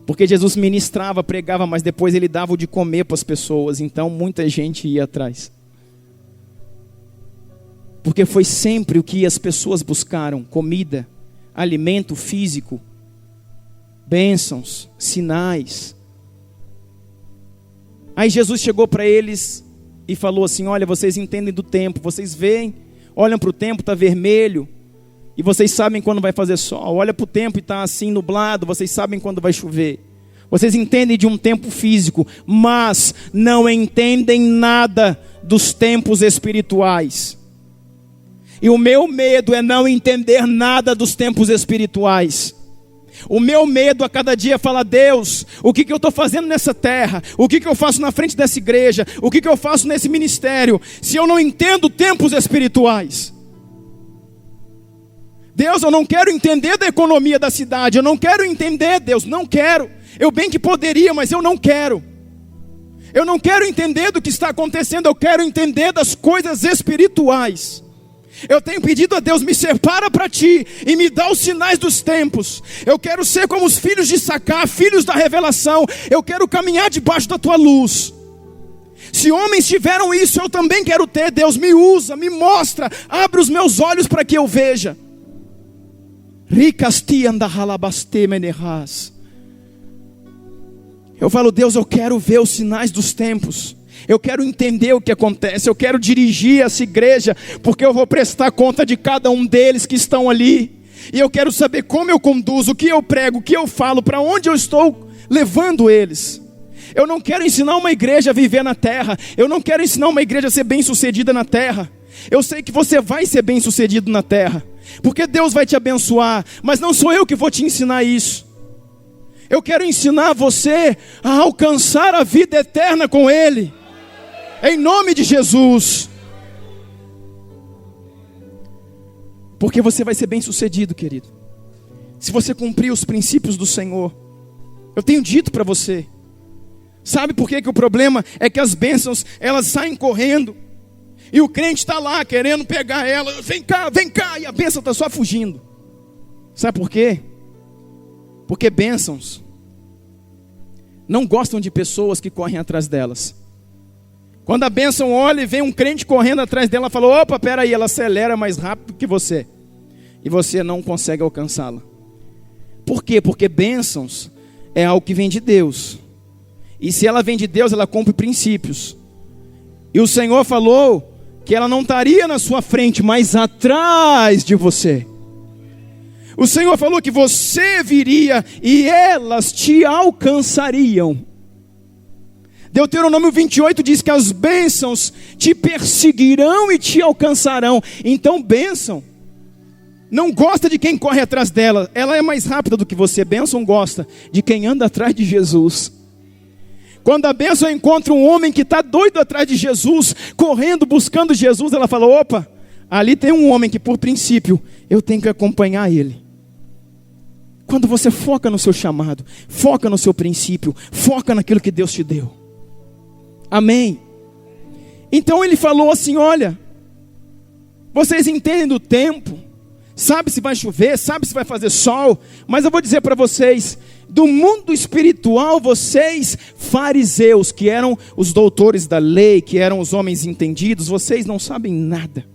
Porque Jesus ministrava, pregava, mas depois ele dava o de comer para as pessoas. Então muita gente ia atrás. Porque foi sempre o que as pessoas buscaram: comida, alimento físico, bênçãos, sinais. Aí Jesus chegou para eles e falou assim: olha, vocês entendem do tempo, vocês veem, olham para o tempo, está vermelho, e vocês sabem quando vai fazer sol. Olha para o tempo e está assim nublado, vocês sabem quando vai chover. Vocês entendem de um tempo físico, mas não entendem nada dos tempos espirituais. E o meu medo é não entender nada dos tempos espirituais. O meu medo a cada dia é falar: Deus, o que eu estou fazendo nessa terra? O que eu faço na frente dessa igreja? O que eu faço nesse ministério? Se eu não entendo tempos espirituais. Deus, eu não quero entender da economia da cidade. Eu não quero entender, Deus, não quero. Eu bem que poderia, mas eu não quero. Eu não quero entender do que está acontecendo. Eu quero entender das coisas espirituais. Eu tenho pedido a Deus: me separa para ti e me dá os sinais dos tempos. Eu quero ser como os filhos de Issacar, filhos da revelação. Eu quero caminhar debaixo da tua luz. Se homens tiveram isso, eu também quero ter. Deus, me usa, me mostra, abre os meus olhos para que eu veja. Eu falo: Deus, eu quero ver os sinais dos tempos. Eu quero entender o que acontece. Eu quero dirigir essa igreja, porque eu vou prestar conta de cada um deles que estão ali. E eu quero saber como eu conduzo, o que eu prego, o que eu falo, para onde eu estou levando eles. Eu não quero ensinar uma igreja a viver na terra. Eu não quero ensinar uma igreja a ser bem sucedida na terra. Eu sei que você vai ser bem sucedido na terra, porque Deus vai te abençoar. Mas não sou eu que vou te ensinar isso. Eu quero ensinar você a alcançar a vida eterna com Ele, em nome de Jesus. Porque você vai ser bem sucedido, querido, se você cumprir os princípios do Senhor. Eu tenho dito para você. Sabe por que o problema é que as bênçãos, elas saem correndo, e o crente está lá querendo pegar ela. Vem cá, e a bênção está só fugindo. Sabe por quê? Porque bênçãos não gostam de pessoas que correm atrás delas. Quando a bênção olha e vem um crente correndo atrás dela, ela fala: opa, peraí, ela acelera mais rápido que você. E você não consegue alcançá-la. Por quê? Porque bênçãos é algo que vem de Deus. E se ela vem de Deus, ela cumpre princípios. E o Senhor falou que ela não estaria na sua frente, mas atrás de você. O Senhor falou que você viria e elas te alcançariam. Deuteronômio 28 diz que as bênçãos te perseguirão e te alcançarão. Então bênção não gosta de quem corre atrás dela. Ela é mais rápida do que você. Bênção gosta de quem anda atrás de Jesus. Quando a bênção encontra um homem que está doido atrás de Jesus, correndo, buscando Jesus, ela fala: opa, ali tem um homem que por princípio eu tenho que acompanhar ele. Quando você foca no seu chamado, foca no seu princípio, foca naquilo que Deus te deu. Amém? Então ele falou assim: olha, vocês entendem do tempo, sabe se vai chover, sabe se vai fazer sol, mas eu vou dizer para vocês, do mundo espiritual, vocês fariseus, que eram os doutores da lei, que eram os homens entendidos, vocês não sabem nada.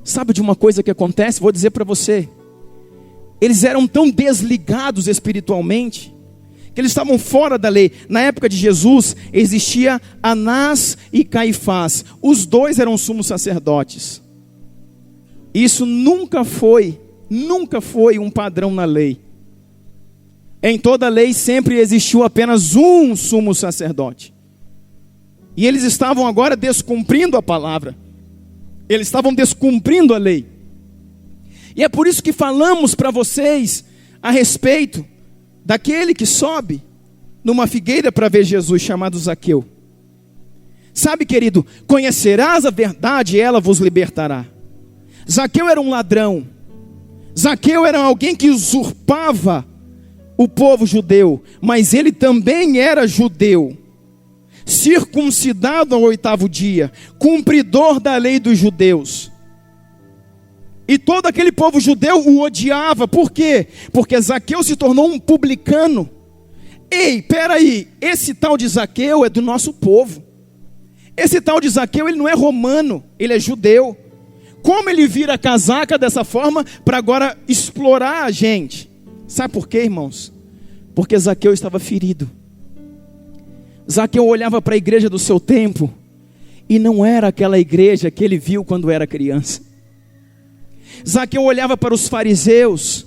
Sabe de uma coisa que acontece? Vou dizer para você. Eles eram tão desligados espiritualmente, que eles estavam fora da lei. Na época de Jesus, existia Anás e Caifás. Os dois eram sumos sacerdotes. Isso nunca foi um padrão na lei. Em toda a lei sempre existiu apenas um sumo sacerdote. E eles estavam agora descumprindo a palavra. Eles estavam descumprindo a lei. E é por isso que falamos para vocês a respeito daquele que sobe numa figueira para ver Jesus, chamado Zaqueu. Sabe, querido, conhecerás a verdade e ela vos libertará. Zaqueu era um ladrão. Zaqueu era alguém que usurpava o povo judeu, mas ele também era judeu, circuncidado ao 8º dia, cumpridor da lei dos judeus. E todo aquele povo judeu o odiava. Por quê? Porque Zaqueu se tornou um publicano. Ei, peraí, esse tal de Zaqueu é do nosso povo. Esse tal de Zaqueu, ele não é romano, ele é judeu. Como ele vira a casaca dessa forma para agora explorar a gente? Sabe por quê, irmãos? Porque Zaqueu estava ferido. Zaqueu olhava para a igreja do seu tempo e não era aquela igreja que ele viu quando era criança. Zaqueu olhava para os fariseus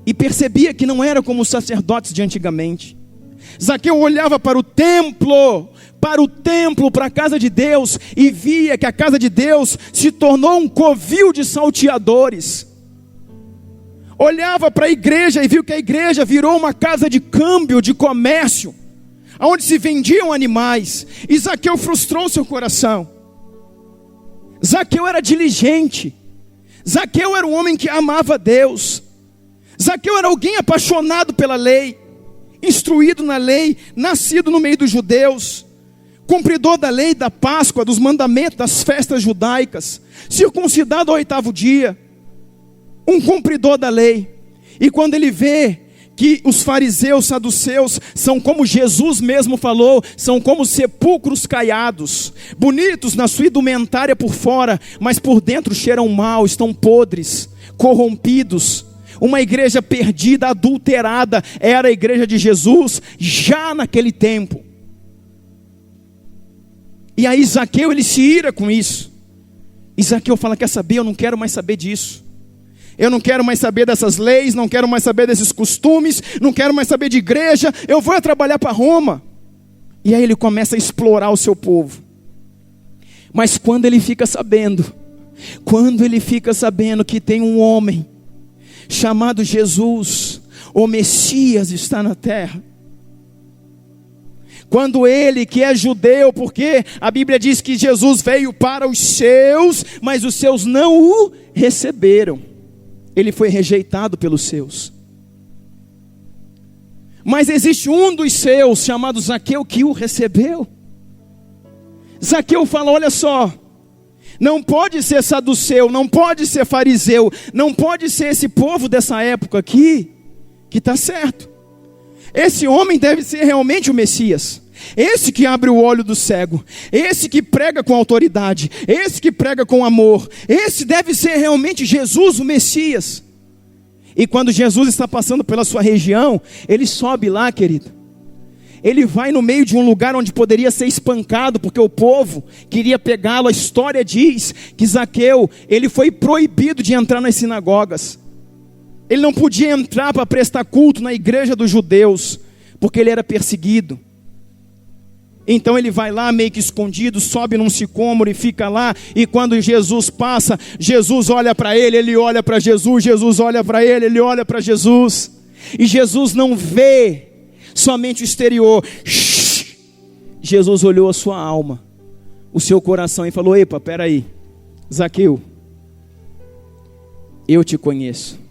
e percebia que não era como os sacerdotes de antigamente. Zaqueu olhava para o templo, para a casa de Deus, e via que a casa de Deus se tornou um covil de salteadores. Olhava para a igreja e viu que a igreja virou uma casa de câmbio, de comércio, onde se vendiam animais. E Zaqueu frustrou seu coração. Zaqueu era diligente. Zaqueu era um homem que amava Deus. Zaqueu era alguém apaixonado pela lei, instruído na lei, nascido no meio dos judeus, cumpridor da lei, da Páscoa, dos mandamentos, das festas judaicas, circuncidado ao 8º dia, um cumpridor da lei. E quando ele vê que os fariseus, saduceus, são como Jesus mesmo falou, são como sepulcros caiados, bonitos na sua indumentária por fora, mas por dentro cheiram mal, estão podres, corrompidos. Uma igreja perdida, adulterada, era a igreja de Jesus, já naquele tempo. E aí Zaqueu, ele se ira com isso. E Zaqueu fala, quer saber, eu não quero mais saber disso. Eu não quero mais saber dessas leis, não quero mais saber desses costumes, não quero mais saber de igreja, eu vou trabalhar para Roma. E aí ele começa a explorar o seu povo. Mas quando ele fica sabendo que tem um homem chamado Jesus, o Messias, está na terra, quando ele, que é judeu, porque a Bíblia diz que Jesus veio para os seus, mas os seus não o receberam. Ele foi rejeitado pelos seus. Mas existe um dos seus, chamado Zaqueu, que o recebeu. Zaqueu fala, olha só, não pode ser saduceu, não pode ser fariseu, não pode ser esse povo dessa época aqui, que está certo. Esse homem deve ser realmente o Messias. Esse que abre o olho do cego, esse que prega com autoridade, esse que prega com amor, esse deve ser realmente Jesus, o Messias. E quando Jesus está passando pela sua região, ele sobe lá, querido. Ele vai no meio de um lugar onde poderia ser espancado, porque o povo queria pegá-lo. A história diz que Zaqueu, ele foi proibido de entrar nas sinagogas. Ele não podia entrar para prestar culto na igreja dos judeus, porque ele era perseguido. Então ele vai lá meio que escondido, sobe num sicômoro e fica lá. E quando Jesus passa, Jesus olha para ele, ele olha para Jesus, Jesus olha para ele, ele olha para Jesus. E Jesus não vê somente o exterior. Jesus olhou a sua alma, o seu coração e falou, epa, peraí, Zaqueu, eu te conheço.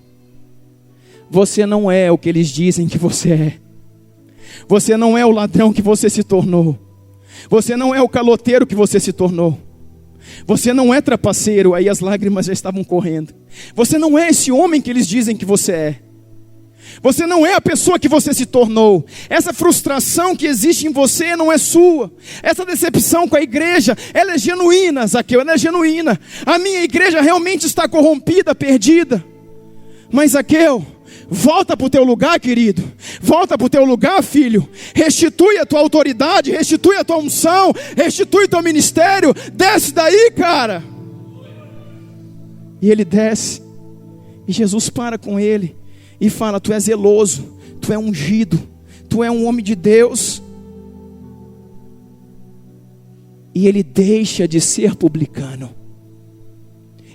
Você não é o que eles dizem que você é. Você não é o ladrão que você se tornou. Você não é o caloteiro que você se tornou. Você não é trapaceiro. Aí as lágrimas já estavam correndo. Você não é esse homem que eles dizem que você é. Você não é a pessoa que você se tornou. Essa frustração que existe em você não é sua. Essa decepção com a igreja, ela é genuína, Zaqueu, ela é genuína. A minha igreja realmente está corrompida, perdida. Mas Zaqueu, volta para o teu lugar, querido. Volta para o teu lugar, filho. Restitui a tua autoridade, restitui a tua unção, restitui o teu ministério. Desce daí, cara. E ele desce. E Jesus para com ele e fala, tu é zeloso, tu é ungido, tu é um homem de Deus. E ele deixa de ser publicano.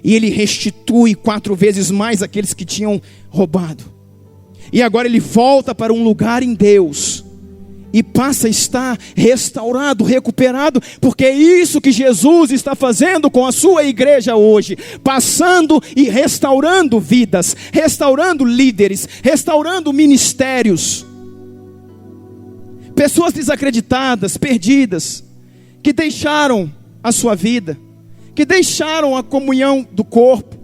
E ele restitui 4 vezes mais aqueles que tinham roubado. E agora ele volta para um lugar em Deus. E passa a estar restaurado, recuperado. Porque é isso que Jesus está fazendo com a sua igreja hoje. Passando e restaurando vidas. Restaurando líderes. Restaurando ministérios. Pessoas desacreditadas, perdidas. Que deixaram a sua vida. Que deixaram a comunhão do corpo.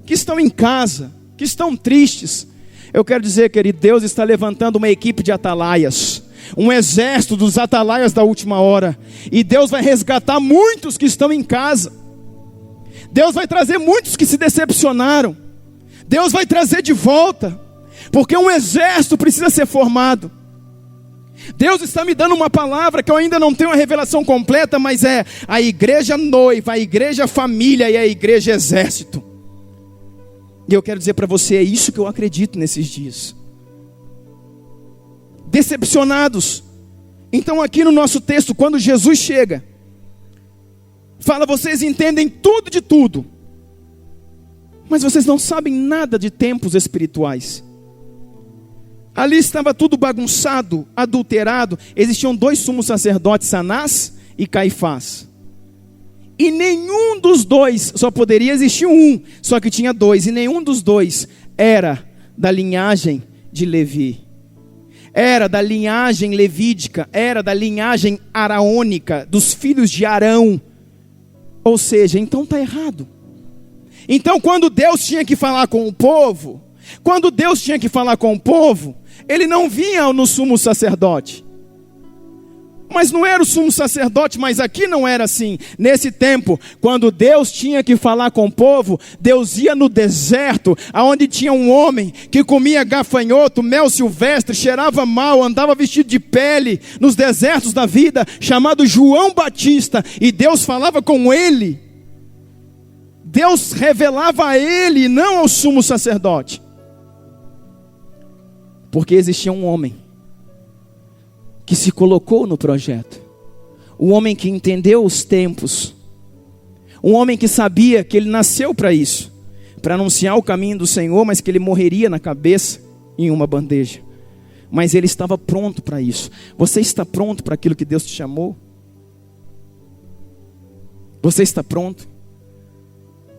Que estão em casa. Que estão tristes. Eu quero dizer, querido, Deus está levantando uma equipe de atalaias, um exército dos atalaias da última hora. E Deus vai resgatar muitos que estão em casa. Deus vai trazer muitos que se decepcionaram. Deus vai trazer de volta, porque um exército precisa ser formado. Deus está me dando uma palavra que eu ainda não tenho a revelação completa, mas é a igreja noiva, a igreja família e a igreja exército. E eu quero dizer para você, é isso que eu acredito nesses dias. Decepcionados. Então aqui no nosso texto, quando Jesus chega, fala, vocês entendem tudo de tudo, mas vocês não sabem nada de tempos espirituais. Ali estava tudo bagunçado, adulterado. Existiam 2 sumos sacerdotes, Anás e Caifás. E nenhum dos 2, só poderia existir um, só que tinha 2. E nenhum dos 2 era da linhagem de Levi. Era da linhagem levídica, era da linhagem araônica, dos filhos de Arão. Ou seja, então está errado. Então quando Deus tinha que falar com o povo, ele não vinha no sumo sacerdote. Mas não era o sumo sacerdote, mas aqui não era assim. Nesse tempo, quando Deus tinha que falar com o povo, Deus ia no deserto, aonde tinha um homem que comia gafanhoto, mel silvestre, cheirava mal, andava vestido de pele, nos desertos da vida, chamado João Batista, e Deus falava com ele. Deus revelava a ele, não ao sumo sacerdote. Porque existia um homem que se colocou no projeto, um homem que entendeu os tempos, um homem que sabia que ele nasceu para isso, para anunciar o caminho do Senhor, mas que ele morreria na cabeça em uma bandeja. Mas ele estava pronto para isso. Você está pronto para aquilo que Deus te chamou? Você está pronto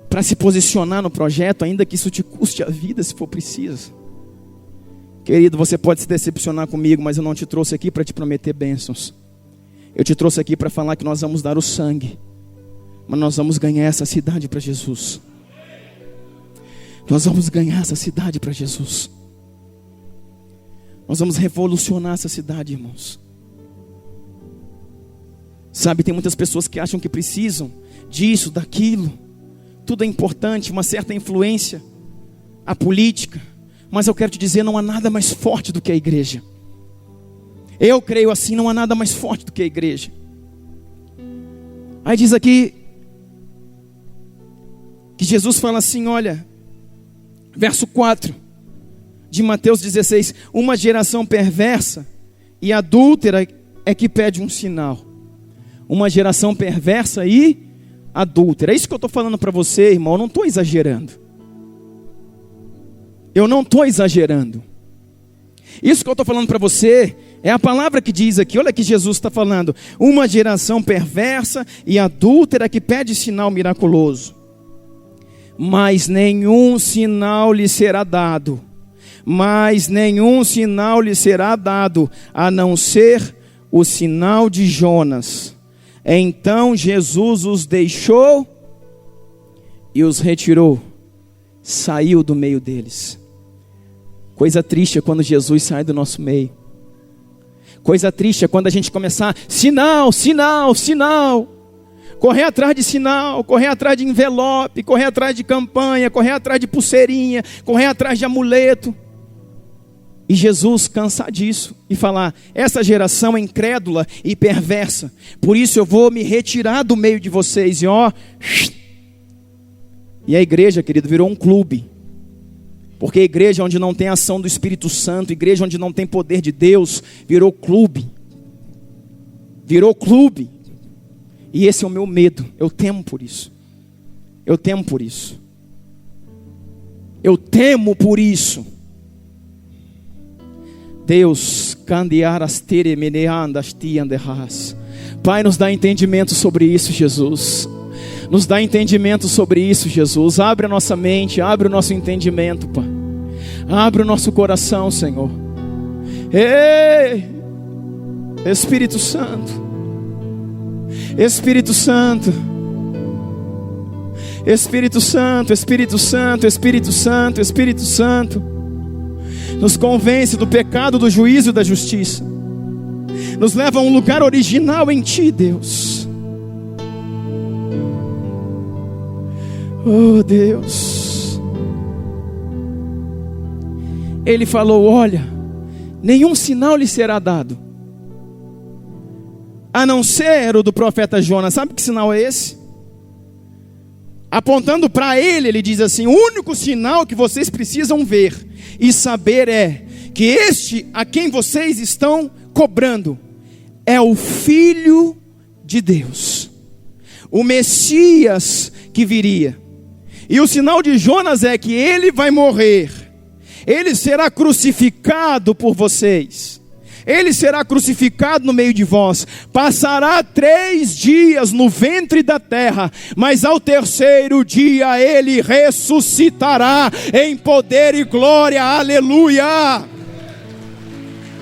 para se posicionar no projeto, ainda que isso te custe a vida, se for preciso? Querido, você pode se decepcionar comigo, mas eu não te trouxe aqui para te prometer bênçãos. Eu te trouxe aqui para falar que nós vamos dar o sangue, mas nós vamos ganhar essa cidade para Jesus. Nós vamos ganhar essa cidade para Jesus. Nós vamos revolucionar essa cidade, irmãos. Sabe, tem muitas pessoas que acham que precisam disso, daquilo. Tudo é importante, uma certa influência, a política. Mas eu quero te dizer, não há nada mais forte do que a igreja. Eu creio assim, não há nada mais forte do que a igreja. Aí diz aqui, que Jesus fala assim, olha, verso 4 de Mateus 16, uma geração perversa e adúltera é que pede um sinal. Uma geração perversa e adúltera. É isso que eu estou falando para você, irmão, eu não estou exagerando. Eu não estou exagerando. Isso que eu estou falando para você é a palavra que diz aqui. Olha que Jesus está falando. Uma geração perversa e adúltera que pede sinal miraculoso. Mas nenhum sinal lhe será dado. Mas nenhum sinal lhe será dado, a não ser o sinal de Jonas. Então Jesus os deixou e os retirou. Saiu do meio deles. Coisa triste é quando Jesus sai do nosso meio. Coisa triste é quando a gente começar, sinal, sinal, sinal. Correr atrás de sinal, correr atrás de envelope, correr atrás de campanha, correr atrás de pulseirinha, correr atrás de amuleto. E Jesus cansar disso e falar, essa geração é incrédula e perversa. Por isso eu vou me retirar do meio de vocês. E a igreja, querido, virou um clube. Porque a igreja onde não tem ação do Espírito Santo, igreja onde não tem poder de Deus, virou clube. Virou clube. E esse é o meu medo. Eu temo por isso. Eu temo por isso. Eu temo por isso. Deus, Pai, nos dá entendimento sobre isso, Jesus. Nos dá entendimento sobre isso, Jesus. Abre a nossa mente, abre o nosso entendimento, Pai. Abre o nosso coração, Senhor. Ei, Espírito Santo. Espírito Santo. Espírito Santo, Espírito Santo, Espírito Santo, Espírito Santo. Nos convence do pecado, do juízo e da justiça. Nos leva a um lugar original em Ti, Deus. Oh Deus. Ele falou, olha, nenhum sinal lhe será dado, a não ser o do profeta Jonas. Sabe que sinal é esse? Apontando para ele, ele diz assim: o único sinal que vocês precisam ver e saber é que este a quem vocês estão cobrando é o Filho de Deus, o Messias que viria. E o sinal de Jonas é que ele vai morrer, ele será crucificado por vocês, ele será crucificado no meio de vós, passará 3 dias no ventre da terra, mas ao 3º dia ele ressuscitará em poder e glória, aleluia.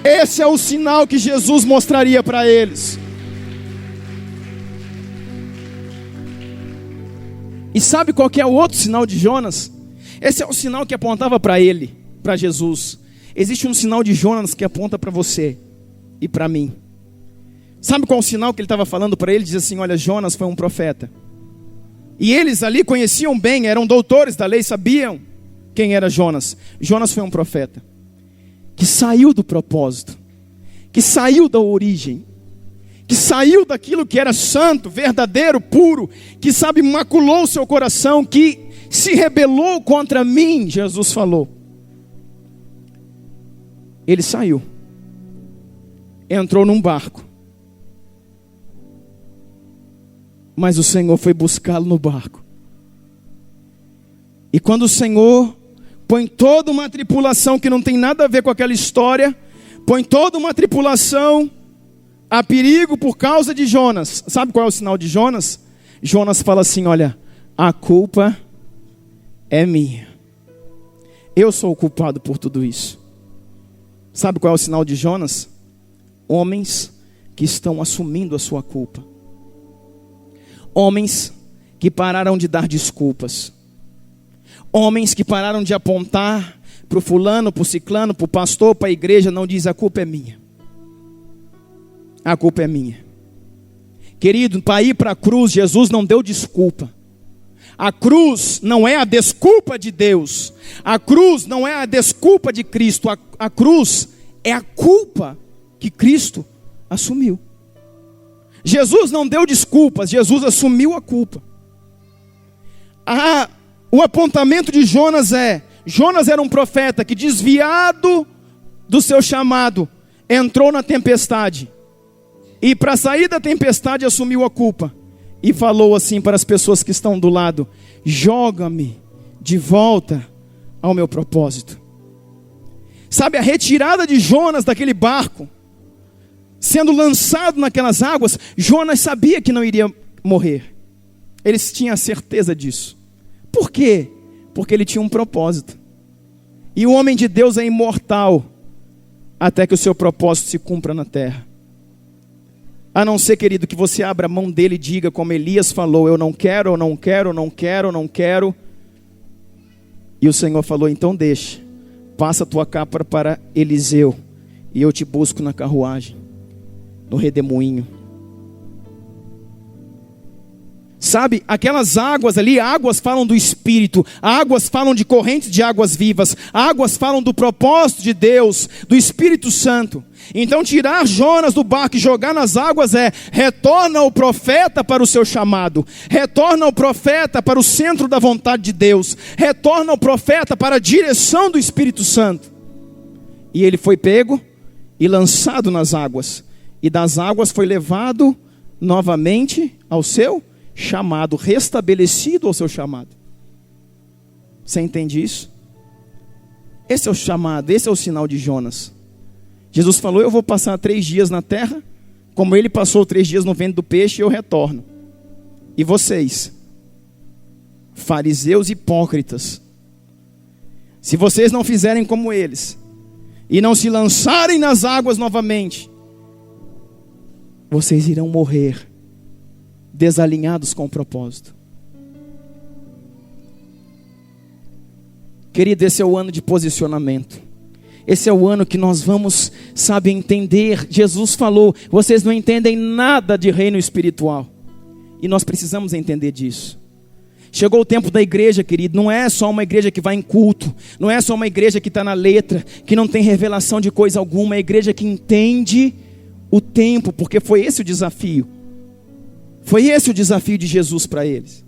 Esse é o sinal que Jesus mostraria para eles. E sabe qual que é o outro sinal de Jonas? Esse é o sinal que apontava para ele, para Jesus. Existe um sinal de Jonas que aponta para você e para mim. Sabe qual o sinal que ele estava falando para ele? Diz assim: olha, Jonas foi um profeta. E eles ali conheciam bem, eram doutores da lei, sabiam quem era Jonas. Jonas foi um profeta que saiu do propósito, que saiu da origem, que saiu daquilo que era santo, verdadeiro, puro, que maculou o seu coração, que se rebelou contra mim, Jesus falou. Ele saiu, entrou num barco, mas o Senhor foi buscá-lo no barco. E quando o Senhor põe toda uma tripulação que não tem nada a ver com aquela história, põe toda uma tripulação a perigo por causa de Jonas. Sabe qual é o sinal de Jonas? Jonas fala assim: olha, a culpa é minha, eu sou o culpado por tudo isso. Sabe qual é o sinal de Jonas? Homens que estão assumindo a sua culpa, homens que pararam de dar desculpas, homens que pararam de apontar para o fulano, para o ciclano, para o pastor, para a igreja. Não diz: a culpa é minha, a culpa é minha. Querido, para ir para a cruz, Jesus não deu desculpa. A cruz não é a desculpa de Deus, a cruz não é a desculpa de Cristo, a cruz é a culpa que Cristo assumiu. Jesus não deu desculpas, Jesus assumiu a culpa. O apontamento de Jonas Jonas era um profeta que, desviado do seu chamado, entrou na tempestade, e para sair da tempestade assumiu a culpa, e falou assim para as pessoas que estão do lado: joga-me de volta ao meu propósito. Sabe, a retirada de Jonas daquele barco, sendo lançado naquelas águas, Jonas sabia que não iria morrer. Eles tinham a certeza disso. Por quê? Porque ele tinha um propósito. E o homem de Deus é imortal até que o seu propósito se cumpra na terra. A não ser, querido, que você abra a mão dele e diga como Elias falou: eu não quero, eu não quero, eu não quero, eu não quero. E o Senhor falou: então deixa, passa a tua capa para Eliseu, e eu te busco na carruagem, no redemoinho. Sabe, aquelas águas ali, águas falam do Espírito, águas falam de correntes de águas vivas, águas falam do propósito de Deus, do Espírito Santo. Então tirar Jonas do barco e jogar nas águas retorna o profeta para o seu chamado, retorna o profeta para o centro da vontade de Deus, retorna o profeta para a direção do Espírito Santo. E ele foi pego e lançado nas águas, e das águas foi levado novamente ao seu chamado, restabelecido ao seu chamado. Você entende isso? Esse é o chamado, esse é o sinal de Jonas. Jesus falou: eu vou passar 3 dias na terra, como ele passou 3 dias no ventre do peixe, e eu retorno. E vocês, fariseus hipócritas, se vocês não fizerem como eles, e não se lançarem nas águas novamente, vocês irão morrer desalinhados com o propósito. Querido, esse é o ano de posicionamento. Esse é o ano que nós vamos, entender. Jesus falou: vocês não entendem nada de reino espiritual. E nós precisamos entender disso. Chegou o tempo da igreja, querido. Não é só uma igreja que vai em culto, não é só uma igreja que está na letra, que não tem revelação de coisa alguma. É a igreja que entende o tempo, porque foi esse o desafio. Foi esse o desafio de Jesus para eles.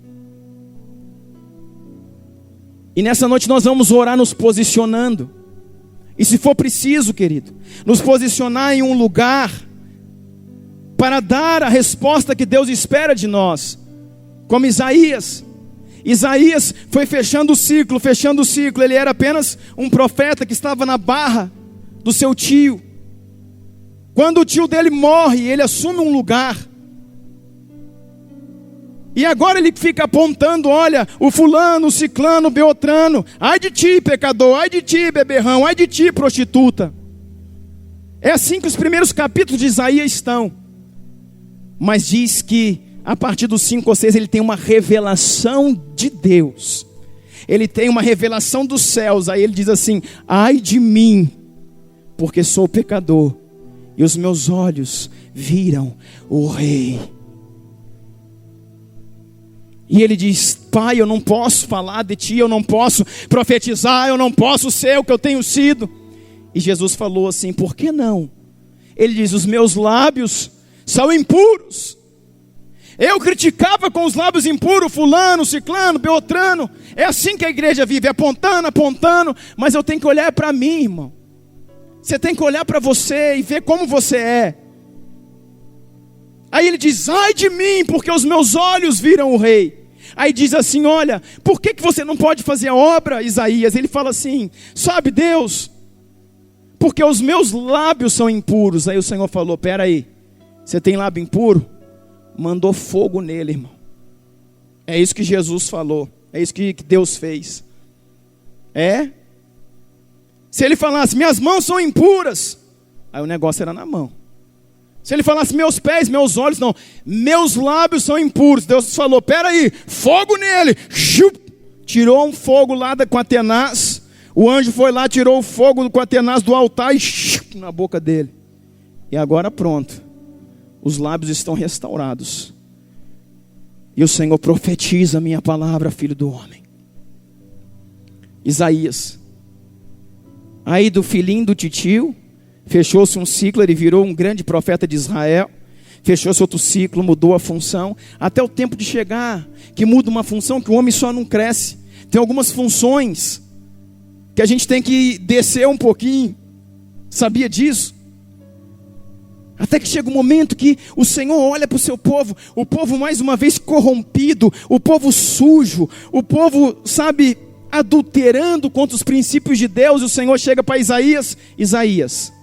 E nessa noite nós vamos orar nos posicionando. E se for preciso, querido, nos posicionar em um lugar para dar a resposta que Deus espera de nós. Como Isaías. Isaías foi fechando o ciclo. Ele era apenas um profeta que estava na barra do seu tio. Quando o tio dele morre, ele assume um lugar. E agora ele fica apontando, olha, o fulano, o ciclano, o beltrano. Ai de ti, pecador, ai de ti, beberrão, ai de ti, prostituta. É assim que os primeiros capítulos de Isaías estão. Mas diz que a partir dos 5 ou 6 ele tem uma revelação de Deus. Ele tem uma revelação dos céus. Aí ele diz assim: ai de mim, porque sou pecador, e os meus olhos viram o Rei. E ele diz: Pai, eu não posso falar de ti, eu não posso profetizar, eu não posso ser o que eu tenho sido. E Jesus falou assim: por que não? Ele diz: os meus lábios são impuros. Eu criticava com os lábios impuros fulano, ciclano, beltrano. É assim que a igreja vive, apontando, mas eu tenho que olhar para mim, irmão. Você tem que olhar para você e ver como você é. Aí ele diz: ai de mim, porque os meus olhos viram o Rei. Aí diz assim: olha, por que você não pode fazer a obra, Isaías? Ele fala assim: sabe Deus, porque os meus lábios são impuros. Aí o Senhor falou: pera aí, você tem lábio impuro? Mandou fogo nele, irmão. É isso que Jesus falou, é isso que Deus fez. Se ele falasse: minhas mãos são impuras, aí o negócio era na mão. Se ele falasse: meus pés, meus olhos, não, meus lábios são impuros. Deus falou: pera aí, fogo nele. Tirou um fogo lá com a tenaz. O anjo foi lá, tirou o fogo com a tenaz do altar e na boca dele. E agora pronto, os lábios estão restaurados. E o Senhor profetiza a minha palavra, filho do homem. Isaías. Aí do filhinho do titio, fechou-se um ciclo, ele virou um grande profeta de Israel. Fechou-se outro ciclo, mudou a função. Até o tempo de chegar, que muda uma função, que o homem só não cresce. Tem algumas funções que a gente tem que descer um pouquinho. Sabia disso? Até que chega um momento que o Senhor olha para o seu povo. O povo mais uma vez corrompido. O povo sujo. O povo, sabe, adulterando contra os princípios de Deus. E o Senhor chega para Isaías: Isaías,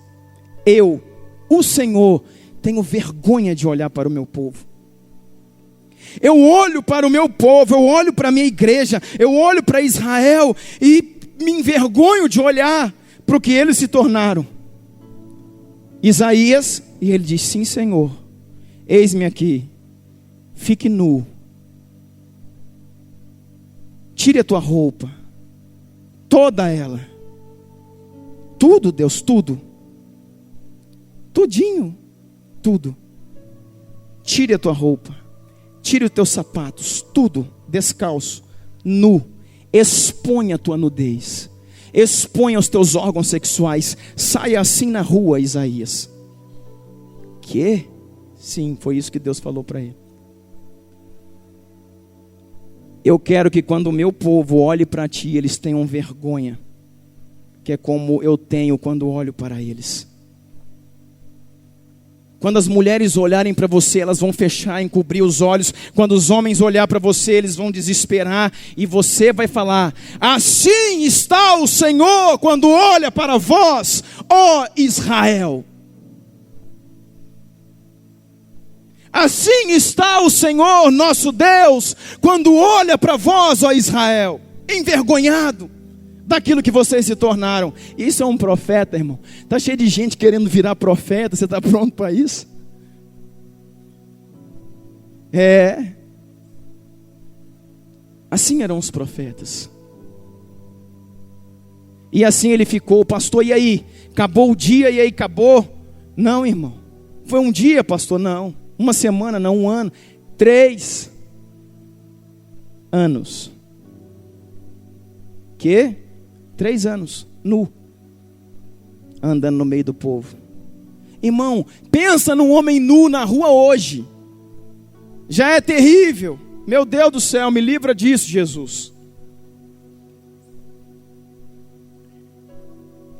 eu, o Senhor, tenho vergonha de olhar para o meu povo. Eu olho para o meu povo, eu olho para a minha igreja, eu olho para Israel e me envergonho de olhar para o que eles se tornaram. Isaías, e ele diz: sim, Senhor, eis-me aqui, fique nu, tire a tua roupa, toda ela, tudo, Deus, tudo, tudinho, tudo. Tire a tua roupa, tire os teus sapatos, tudo, descalço, nu. Exponha a tua nudez, exponha os teus órgãos sexuais. Saia assim na rua, Isaías. Que? Sim, foi isso que Deus falou para ele. Eu quero que quando o meu povo olhe para ti, eles tenham vergonha, que é como eu tenho quando olho para eles. Quando as mulheres olharem para você, elas vão fechar, encobrir os olhos. Quando os homens olhar para você, eles vão desesperar. E você vai falar: assim está o Senhor quando olha para vós, ó Israel. Assim está o Senhor nosso Deus quando olha para vós, ó Israel. Envergonhado daquilo que vocês se tornaram. Isso é um profeta, irmão. Está cheio de gente querendo virar profeta. Você está pronto para isso? Assim eram os profetas. E assim ele ficou: pastor, e aí? Acabou o dia e aí acabou? Não, irmão. Foi um dia, pastor? Não. Uma semana? Não. Um ano. 3 anos. Que? 3 anos, nu, andando no meio do povo. Irmão, pensa num homem nu na rua hoje. Já é terrível. Meu Deus do céu, me livra disso, Jesus.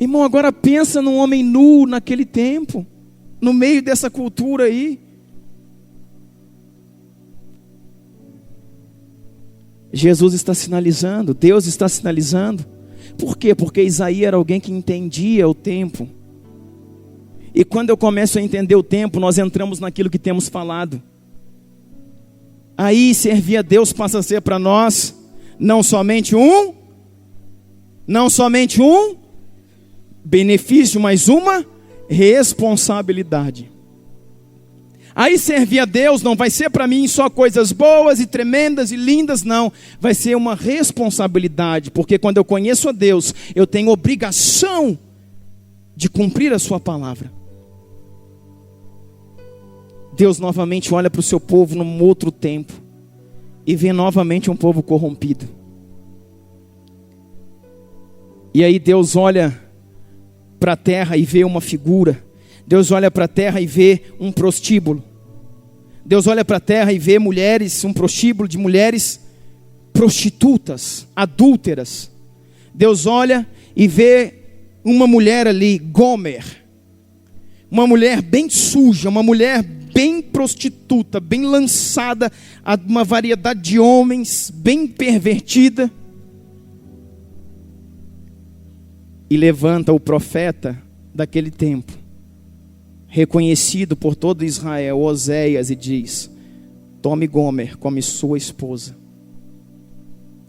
Irmão, agora pensa num homem nu naquele tempo, no meio dessa cultura aí. Jesus está sinalizando, Deus está sinalizando. Por quê? Porque Isaías era alguém que entendia o tempo. E quando eu começo a entender o tempo, nós entramos naquilo que temos falado. Aí servir a Deus passa a ser para nós não somente um benefício, mas uma responsabilidade. Aí servir a Deus não vai ser para mim só coisas boas e tremendas e lindas, não. Vai ser uma responsabilidade, porque quando eu conheço a Deus, eu tenho obrigação de cumprir a sua palavra. Deus novamente olha para o seu povo num outro tempo e vê novamente um povo corrompido. E aí Deus olha para a terra e vê uma figura. Deus olha para a terra e vê um prostíbulo. Deus olha para a terra e vê mulheres, um prostíbulo de mulheres prostitutas, adúlteras. Deus olha e vê uma mulher ali, Gomer, uma mulher bem suja, uma mulher bem prostituta, bem lançada a uma variedade de homens, bem pervertida. E levanta o profeta daquele tempo, reconhecido por todo Israel, Oséias, e diz: tome Gomer como sua esposa.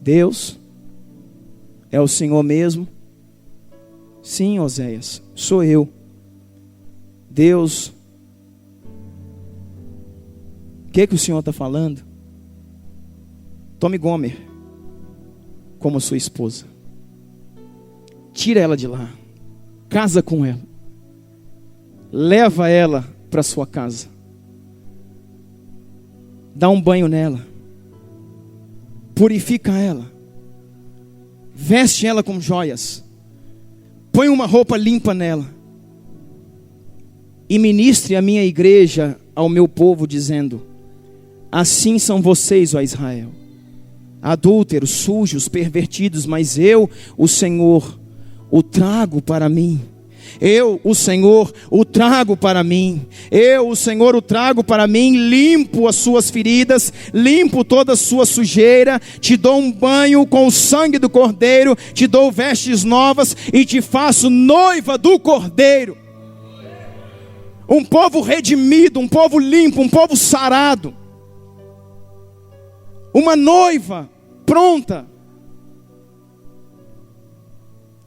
Deus é o Senhor mesmo? Sim, Oséias, sou eu. Deus, o que o Senhor está falando? Tome Gomer como sua esposa. Tira ela de lá, casa com ela, leva ela para sua casa, dá um banho nela, purifica ela, veste ela com joias, põe uma roupa limpa nela, e ministre a minha igreja ao meu povo, dizendo: assim são vocês, ó Israel, adúlteros, sujos, pervertidos, mas eu, o Senhor, o trago para mim. Eu, o Senhor, o trago para mim. Eu, o Senhor, o trago para mim. Limpo as suas feridas, limpo toda a sua sujeira. Te dou um banho com o sangue do Cordeiro. Te dou vestes novas e te faço noiva do Cordeiro. Um povo redimido, um povo limpo, um povo sarado. Uma noiva pronta.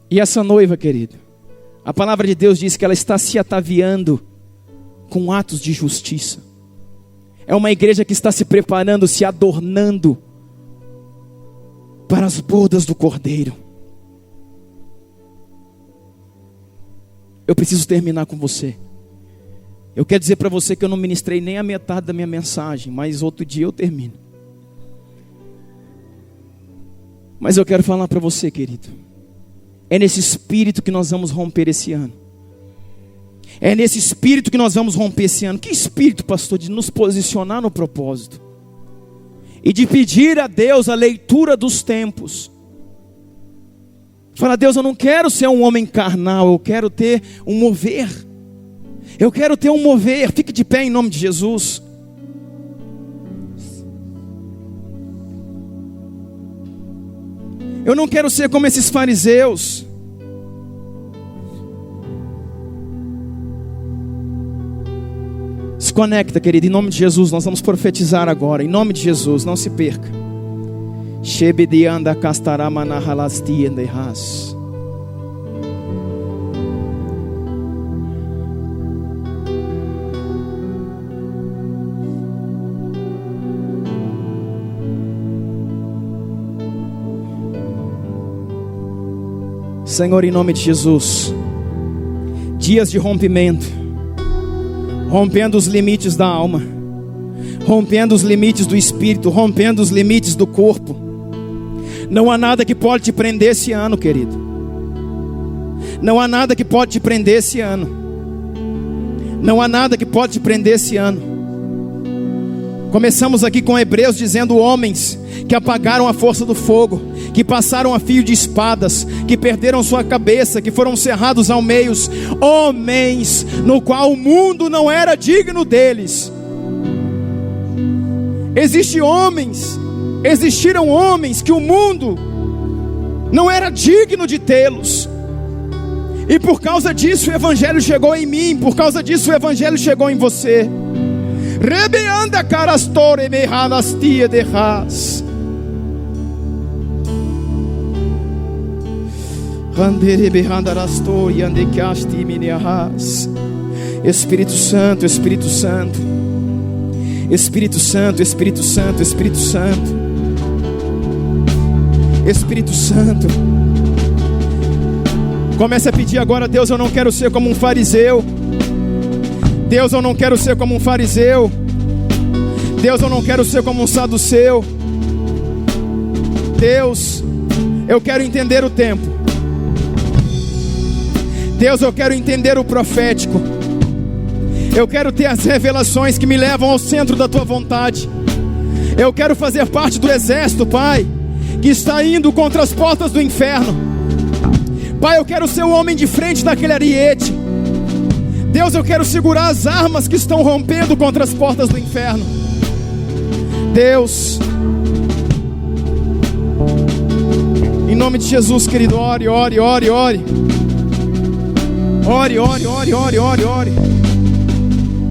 E essa noiva, querido, a palavra de Deus diz que ela está se ataviando com atos de justiça. É uma igreja que está se preparando, se adornando para as bodas do Cordeiro. Eu preciso terminar com você. Eu quero dizer para você que eu não ministrei nem a metade da minha mensagem, mas outro dia eu termino. Mas eu quero falar para você, querido. É nesse espírito que nós vamos romper esse ano. É nesse espírito que nós vamos romper esse ano. Que espírito, pastor? De nos posicionar no propósito. E de pedir a Deus a leitura dos tempos. Fala: Deus, eu não quero ser um homem carnal. Eu quero ter um mover. Eu quero ter um mover. Fique de pé em nome de Jesus. Eu não quero ser como esses fariseus. Se conecta, querido, em nome de Jesus. Nós vamos profetizar agora, em nome de Jesus, não se perca. Senhor, em nome de Jesus, dias de rompimento, rompendo os limites da alma, rompendo os limites do espírito, rompendo os limites do corpo. Não há nada que pode te prender esse ano, querido. Não há nada que pode te prender esse ano. Não há nada que pode te prender esse ano. Começamos aqui com Hebreus dizendo: homens que apagaram a força do fogo, que passaram a fio de espadas, que perderam sua cabeça, que foram cerrados ao meio, homens no qual o mundo não era digno deles. Existiram homens que o mundo não era digno de tê-los, e por causa disso o Evangelho chegou em mim, por causa disso o Evangelho chegou em você. Rebeanda carastore mehanastia de ras. Espírito Santo, Espírito Santo, Espírito Santo, Espírito Santo, Espírito Santo, Espírito Santo. Comece a pedir agora: Deus, eu não quero ser como um fariseu. Deus, eu não quero ser como um fariseu. Deus, eu não quero ser como um saduceu. Deus, eu quero entender o tempo. Deus, eu quero entender o profético. Eu quero ter as revelações que me levam ao centro da tua vontade. Eu quero fazer parte do exército, Pai, que está indo contra as portas do inferno. Pai, eu quero ser o homem de frente daquele ariete. Deus, eu quero segurar as armas que estão rompendo contra as portas do inferno. Deus, em nome de Jesus, querido, ore, ore, ore, ore. Ore, ore, ore, ore, ore, ore.